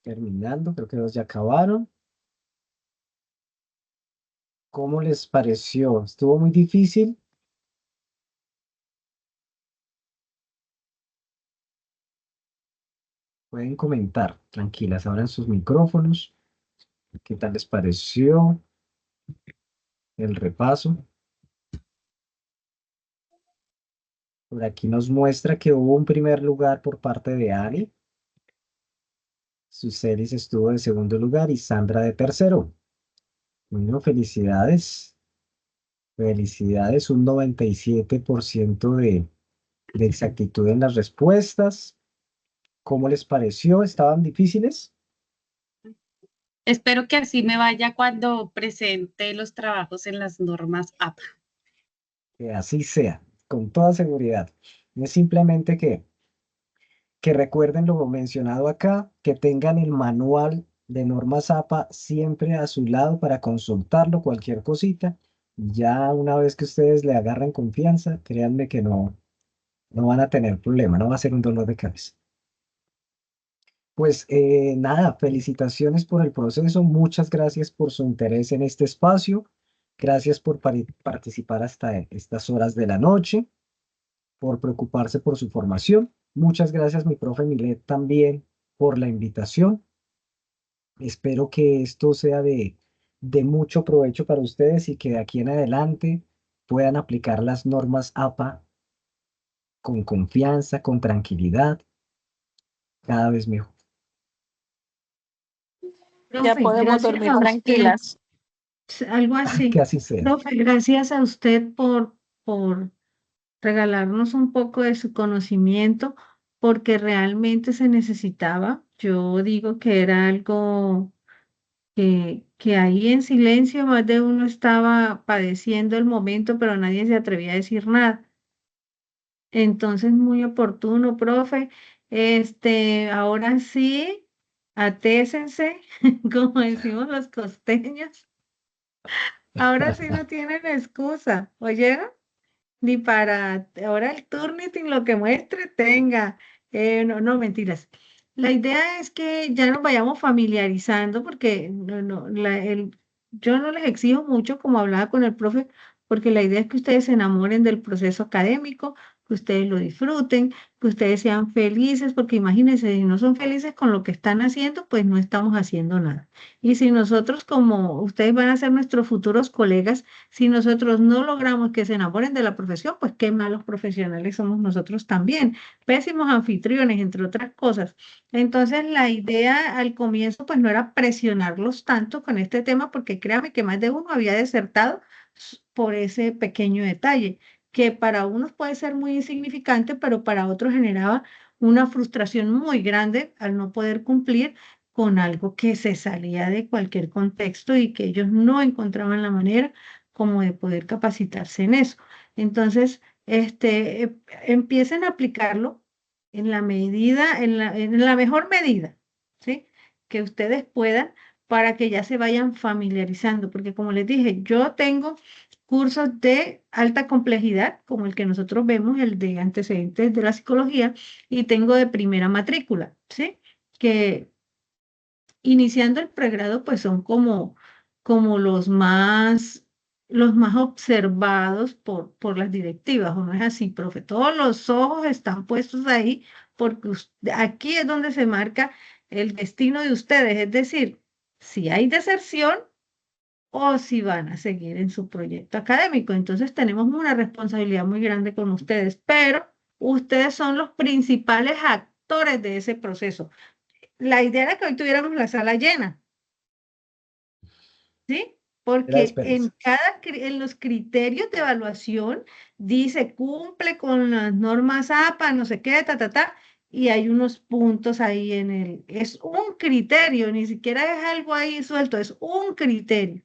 terminando, creo que dos ya acabaron. ¿Cómo les pareció? ¿Estuvo muy difícil? Pueden comentar, tranquilas, abran sus micrófonos. ¿Qué tal les pareció el repaso? Por aquí nos muestra que hubo un primer lugar por parte de Ani. Sucelis estuvo de segundo lugar y Sandra de tercero. Bueno, felicidades. Felicidades, un 97% de exactitud en las respuestas. ¿Cómo les pareció? ¿Estaban difíciles? Espero que así me vaya cuando presente los trabajos en las normas APA. Que así sea, con toda seguridad. No es simplemente que recuerden lo mencionado acá, que tengan el manual de normas APA siempre a su lado para consultarlo, cualquier cosita. Ya una vez que ustedes le agarren confianza, créanme que no van a tener problema, no va a ser un dolor de cabeza. Pues nada, felicitaciones por el proceso, muchas gracias por su interés en este espacio, gracias por participar hasta estas horas de la noche, por preocuparse por su formación. Muchas gracias, mi profe Milet, también por la invitación. Espero que esto sea de mucho provecho para ustedes y que de aquí en adelante puedan aplicar las normas APA con confianza, con tranquilidad, cada vez mejor. Ya Profe, podemos gracias dormir a usted. tranquilas. Algo Que así. así sea. Profe, gracias a usted por regalarnos un poco de su conocimiento, porque realmente se necesitaba. Yo digo que era algo que ahí en silencio más de uno estaba padeciendo el momento, pero nadie se atrevía a decir nada. Entonces, muy oportuno, profe. Ahora sí, atésense, como decimos los costeños. Ahora sí no tienen excusa, ¿oyeron? Ni para ahora el Turnitin lo que muestre tenga. No, no, mentiras. La idea es que ya nos vayamos familiarizando porque yo no les exijo mucho como hablaba con el profe, porque la idea es que ustedes se enamoren del proceso académico, que ustedes lo disfruten, que ustedes sean felices, porque imagínense, si no son felices con lo que están haciendo, pues no estamos haciendo nada. Y si nosotros, como ustedes van a ser nuestros futuros colegas, si nosotros no logramos que se enamoren de la profesión, pues qué malos profesionales somos nosotros también, pésimos anfitriones, entre otras cosas. Entonces, la idea al comienzo, pues no era presionarlos tanto con este tema, porque créame que más de uno había desertado por ese pequeño detalle, que para unos puede ser muy insignificante, pero para otros generaba una frustración muy grande al no poder cumplir con algo que se salía de cualquier contexto y que ellos no encontraban la manera como de poder capacitarse en eso. Entonces, empiecen a aplicarlo en la medida, en la mejor medida, ¿sí? Que ustedes puedan para que ya se vayan familiarizando, porque como les dije, yo tengo cursos de alta complejidad, como el que nosotros vemos, el de antecedentes de la psicología, y tengo de primera matrícula, ¿sí? Que iniciando el pregrado, pues son como los más observados por las directivas, ¿o no es así, profe? Todos los ojos están puestos ahí porque aquí es donde se marca el destino de ustedes, es decir, si hay deserción o si van a seguir en su proyecto académico. Entonces tenemos una responsabilidad muy grande con ustedes, pero ustedes son los principales actores de ese proceso. La idea era que hoy tuviéramos la sala llena, ¿sí? Era de Porque esperanza. en los criterios de evaluación dice cumple con las normas APA, no sé qué, y hay unos puntos ahí es un criterio, ni siquiera es algo ahí suelto, es un criterio.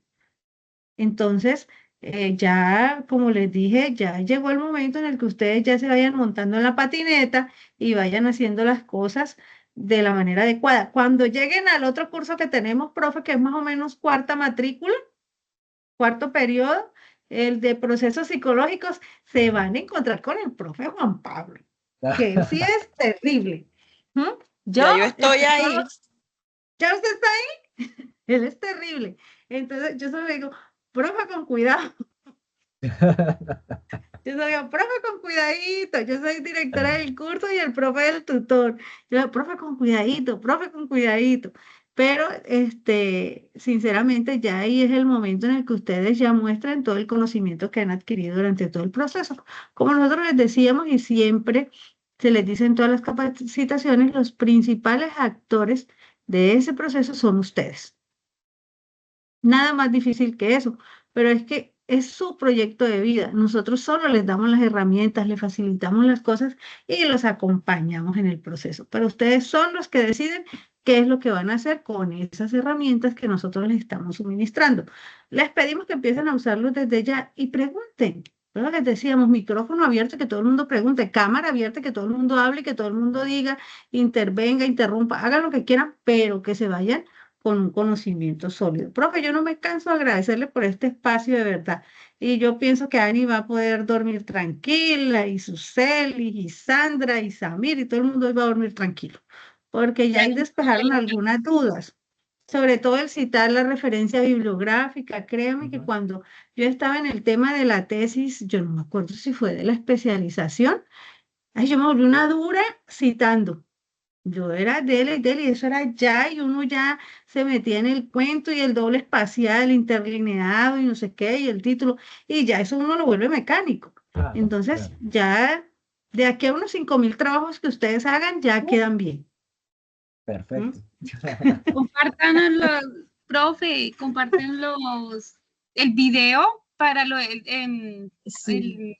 Entonces, ya, como les dije, ya llegó el momento en el que ustedes ya se vayan montando en la patineta y vayan haciendo las cosas de la manera adecuada. Cuando lleguen al otro curso que tenemos, profe, que es más o menos cuarta matrícula, cuarto periodo, el de procesos psicológicos, se van a encontrar con el profe Juan Pablo, que él sí es terrible. ¿Mm? Ya yo estoy ahí. ¿Ya usted está ahí? Él es terrible. Entonces yo solo le digo, profe, con cuidado. Yo solo digo, profe, con cuidadito. Yo soy directora del curso y el profe del tutor. Yo digo, profe, con cuidadito, profe, con cuidadito. Pero, sinceramente, ya ahí es el momento en el que ustedes ya muestran todo el conocimiento que han adquirido durante todo el proceso. Como nosotros les decíamos y siempre se les dice en todas las capacitaciones, los principales actores de ese proceso son ustedes. Nada más difícil que eso, pero es que es su proyecto de vida. Nosotros solo les damos las herramientas, les facilitamos las cosas y los acompañamos en el proceso. Pero ustedes son los que deciden qué es lo que van a hacer con esas herramientas que nosotros les estamos suministrando. Les pedimos que empiecen a usarlos desde ya y pregunten. Pero les decíamos, micrófono abierto, que todo el mundo pregunte, cámara abierta, que todo el mundo hable, que todo el mundo diga, intervenga, interrumpa, hagan lo que quieran, pero que se vayan con un conocimiento sólido. Profe, yo no me canso de agradecerle por este espacio de verdad. Y yo pienso que Ani va a poder dormir tranquila, y Suseli, y Sandra, y Samir, y todo el mundo hoy va a dormir tranquilo, porque ya ahí despejaron algunas dudas. Sobre todo el citar la referencia bibliográfica. Créeme que cuando yo estaba en el tema de la tesis, yo no me acuerdo si fue de la especialización, ay, yo me volví una dura citando. Yo era dele, y eso era ya, y uno ya se metía en el cuento y el doble espacial, interlineado y no sé qué, y el título, y ya eso uno lo vuelve mecánico. Claro, Entonces, claro. ya de aquí a unos 5.000 trabajos que ustedes hagan, ya quedan bien. Perfecto. Compártanlo, profe, el video para Sí.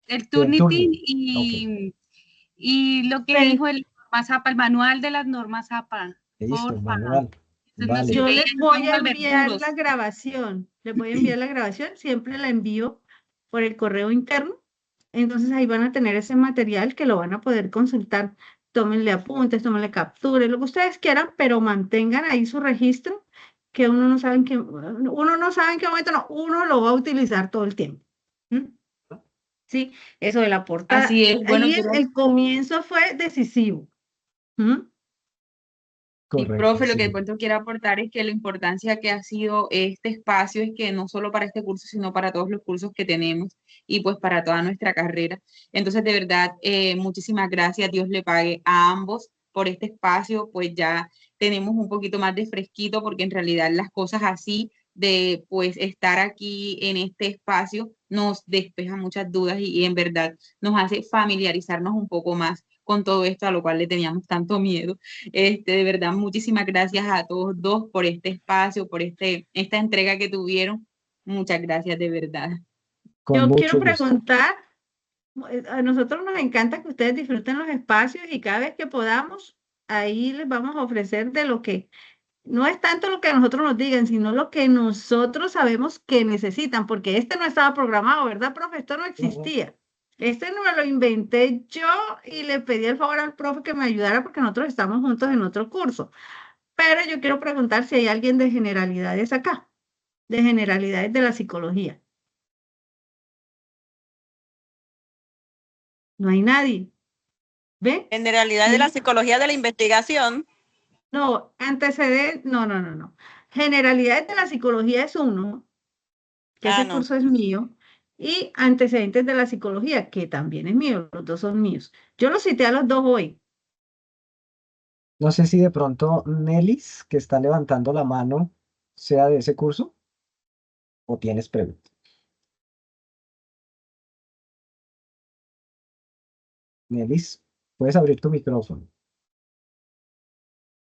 el Turnitin. Turnitin y lo que Pues, dijo el norma APA, el manual de las normas APA. Listo, Porfa. manual. Eso nos Vale. yo sirve y les ahí nos voy vamos a a volver enviar duros. la grabación, les voy a enviar la grabación, siempre la envío por el correo interno, entonces ahí van a tener ese material que lo van a poder consultar. Tómenle apuntes, tómenle capturas, lo que ustedes quieran, pero mantengan ahí su registro, que uno no sabe en qué momento, no, uno lo va a utilizar todo el tiempo. ¿Mm? Sí, eso de la portada, Así es. Bueno, ahí quiero el comienzo fue decisivo. ¿Mm? Y Correcto, profe, lo que de sí. pronto quiero aportar es que la importancia que ha sido este espacio es que no solo para este curso, sino para todos los cursos que tenemos y pues para toda nuestra carrera. Entonces, de verdad, muchísimas gracias. Dios le pague a ambos por este espacio, pues ya tenemos un poquito más de fresquito porque en realidad las cosas así de pues estar aquí en este espacio nos despeja muchas dudas y en verdad nos hace familiarizarnos un poco más con todo esto a lo cual le teníamos tanto miedo. De verdad, muchísimas gracias a todos dos por este espacio, por esta entrega que tuvieron. Muchas gracias, de verdad. Con Yo quiero mucho gusto. preguntar. A nosotros nos encanta que ustedes disfruten los espacios y cada vez que podamos, ahí les vamos a ofrecer de lo que no es tanto lo que a nosotros nos digan, sino lo que nosotros sabemos que necesitan, porque este no estaba programado, ¿verdad, profe? Esto no existía. Este no me lo inventé yo y le pedí el favor al profe que me ayudara porque nosotros estamos juntos en otro curso. Pero yo quiero preguntar si hay alguien de generalidades acá, de generalidades de la psicología. No hay nadie. ¿Ven? Generalidad de la psicología de la investigación. No, antecedentes, no. Generalidades de la psicología es uno, que ese No. curso es mío, y antecedentes de la psicología, que también es mío, los dos son míos. Yo los cité a los dos hoy. No sé si de pronto Nelis, que está levantando la mano, sea de ese curso o tienes preguntas. Nelis, puedes abrir tu micrófono.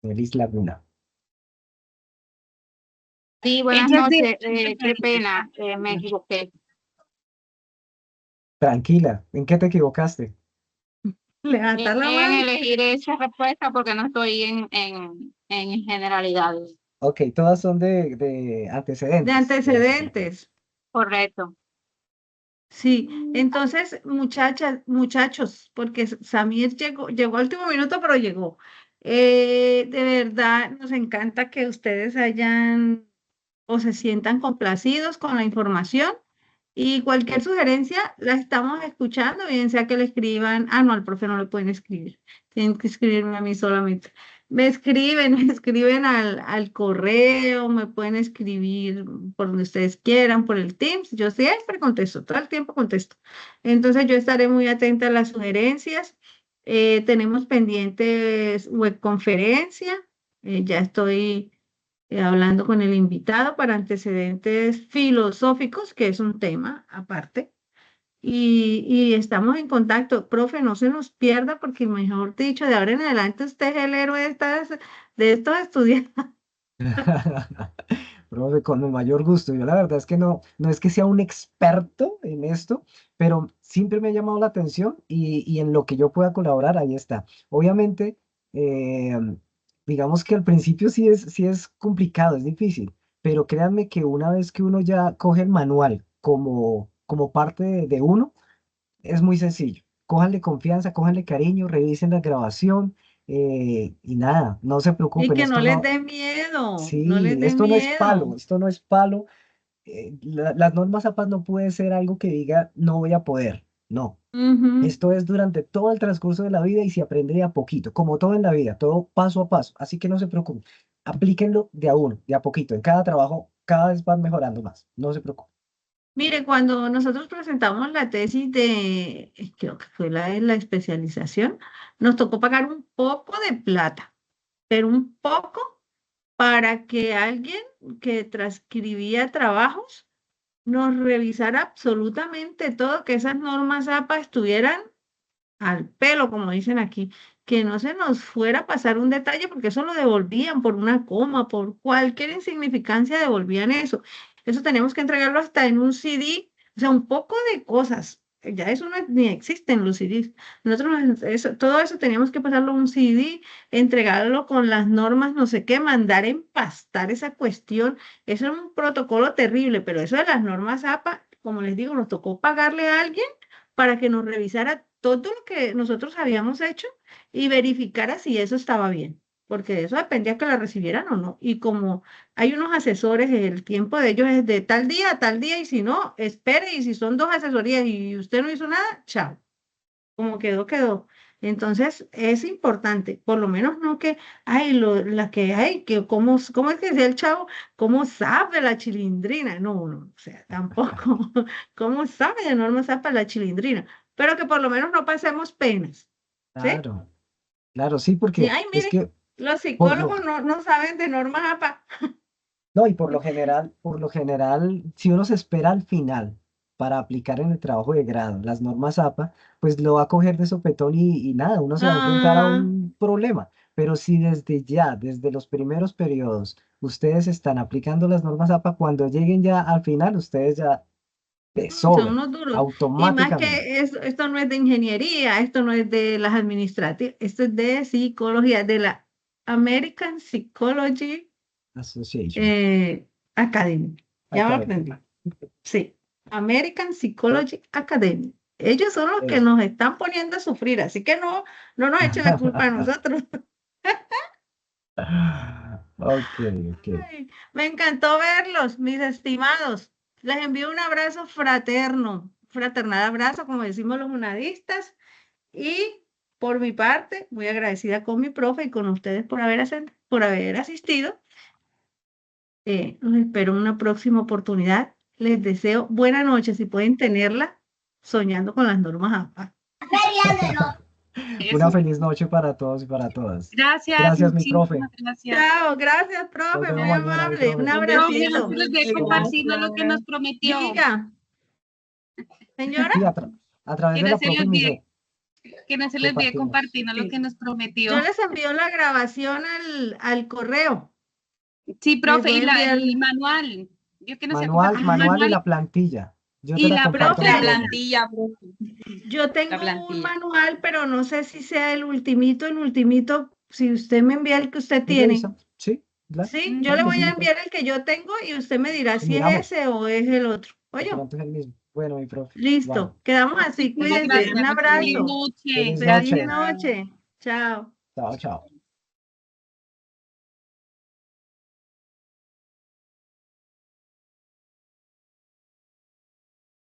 Nelis Laguna. Sí, buenas Ella es noches. de Qué pena, me equivoqué. Tranquila, ¿en qué te equivocaste? Levantar la En mano. elegir esa respuesta porque no estoy en generalidades. Ok, todas son de De antecedentes. antecedentes. Correcto. Sí, entonces, muchachos, porque Samir llegó al último minuto, pero llegó. De verdad, nos encanta que ustedes hayan o se sientan complacidos con la información Y cualquier sugerencia la estamos escuchando, bien sea que le escriban, no, al profe no le pueden escribir, tienen que escribirme a mí solamente. Me escriben, me escriben al correo, me pueden escribir por donde ustedes quieran, por el Teams, yo siempre contesto, todo el tiempo contesto. Entonces yo estaré muy atenta a las sugerencias. Tenemos pendientes webconferencia, ya estoy hablando con el invitado para antecedentes filosóficos, que es un tema aparte, y estamos en contacto. Profe, no se nos pierda porque, mejor dicho, de ahora en adelante usted es el héroe de estos estudiantes. Profe, con el mayor gusto. Yo la verdad es que no es que sea un experto en esto, pero siempre me ha llamado la atención y en lo que yo pueda colaborar, ahí está. Obviamente, eh, digamos que al principio sí es complicado, es difícil, pero créanme que una vez que uno ya coge el manual como parte de uno, es muy sencillo. Cójanle confianza, cójanle cariño, revisen la grabación y nada, no se Y preocupen, que no esto les no. dé miedo, no les Sí, dé miedo. esto no es palo. Las normas APAS no puede ser algo que diga no voy a poder. No, Ujú. esto es durante todo el transcurso de la vida y se aprende de a poquito, como todo en la vida, todo paso a paso. Así que no se preocupen, aplíquenlo de a uno, de a poquito. En cada trabajo cada vez van mejorando más. No se preocupen. Mire, cuando nosotros presentamos la tesis creo que fue la de la especialización, nos tocó pagar un poco de plata, pero un poco para que alguien que transcribía trabajos nos revisara absolutamente todo, que esas normas APA estuvieran al pelo, como dicen aquí, que no se nos fuera a pasar un detalle, porque eso lo devolvían por una coma, por cualquier insignificancia devolvían eso. Eso teníamos que entregarlo hasta en un CD, o sea, un poco de cosas. Ya eso ni existen los CDs. Nosotros todo eso teníamos que pasarlo a un CD, entregarlo con las normas, no sé qué, mandar empastar esa cuestión. Eso es un protocolo terrible, pero eso de las normas APA, como les digo, nos tocó pagarle a alguien para que nos revisara todo lo que nosotros habíamos hecho y verificara si eso estaba bien, porque de eso dependía que la recibieran o no. Y como hay unos asesores, el tiempo de ellos es de tal día a tal día, y si no, espere, y si son dos asesorías y usted no hizo nada, chao, como quedó, quedó. Entonces es importante, por lo menos no que, la que hay, que cómo es que decía el chavo, cómo sabe la chilindrina, no, o sea, tampoco, cómo sabe de norma sabe la chilindrina, pero que por lo menos no pasemos penas, ¿sí? Claro, claro, sí, Y porque ay, es mire, que los por lo, psicólogos no saben de normas APA. no, y por lo general, si uno se espera al final para aplicar en el trabajo de grado las normas APA, pues lo va a coger de sopetón y nada, uno se va a enfrentar a Ah, un problema. Pero si desde ya, desde los primeros periodos, ustedes están aplicando las normas APA, cuando lleguen ya al final, ustedes ya de son sobra, unos duros. Y más automáticamente. que esto no es de ingeniería, esto no es de las administrativas, esto es de psicología, de la American Psychology Association. eh, Academy. Ya lo Acá, aprendí. Sí, American Psychology Academy. Ellos son los que eso. nos están poniendo a sufrir, así que no nos echen la culpa a nosotros. Ok, ok. Ay, me encantó verlos, mis estimados. Les envío un abrazo fraterno, fraternal abrazo, como decimos los unadistas. Y por mi parte, muy agradecida con mi profe y con ustedes por haber asistido. Los espero en una próxima oportunidad. Les deseo buena noche, si pueden tenerla, soñando con las normas APA. Una Eso. feliz noche para todos y para todas. Gracias, Gracias, mi profe. muchísimas gracias. Chao, gracias, Nos profe, vemos muy mañana, mi amable. Un profe. Profe, no se abracito. les olvide compartirnos lo que nos prometió. Diga, señora. Sí, a través Que de no la se le profe olvide, Miset que no se les olvide compartimos. compartirnos lo Sí. que nos Yo prometió. les envío la grabación al correo. Sí, Les profe, voy y a enviar. el manual. Yo que no se ha Manual, compartido el manual y manual la plantilla. Yo te y la la comparto, mi La Profe, profe. plantilla, profe. yo La tengo un plantilla. manual, pero no sé si sea el ultimito, si usted me envía el que usted ¿Y tiene. revisa? Sí, claro. Sí, yo le Claro que voy sí, a mi profe. enviar el que yo tengo y usted me dirá Y si es miramos. ese o es el otro. De Oye, pronto es el mismo. Bueno, mi profe. Vale. listo, quedamos así, muchísimas cuídense. Un gracias. Feliz abrazo. noche. Feliz Feliz noche. noche. Chao. Chao, chao.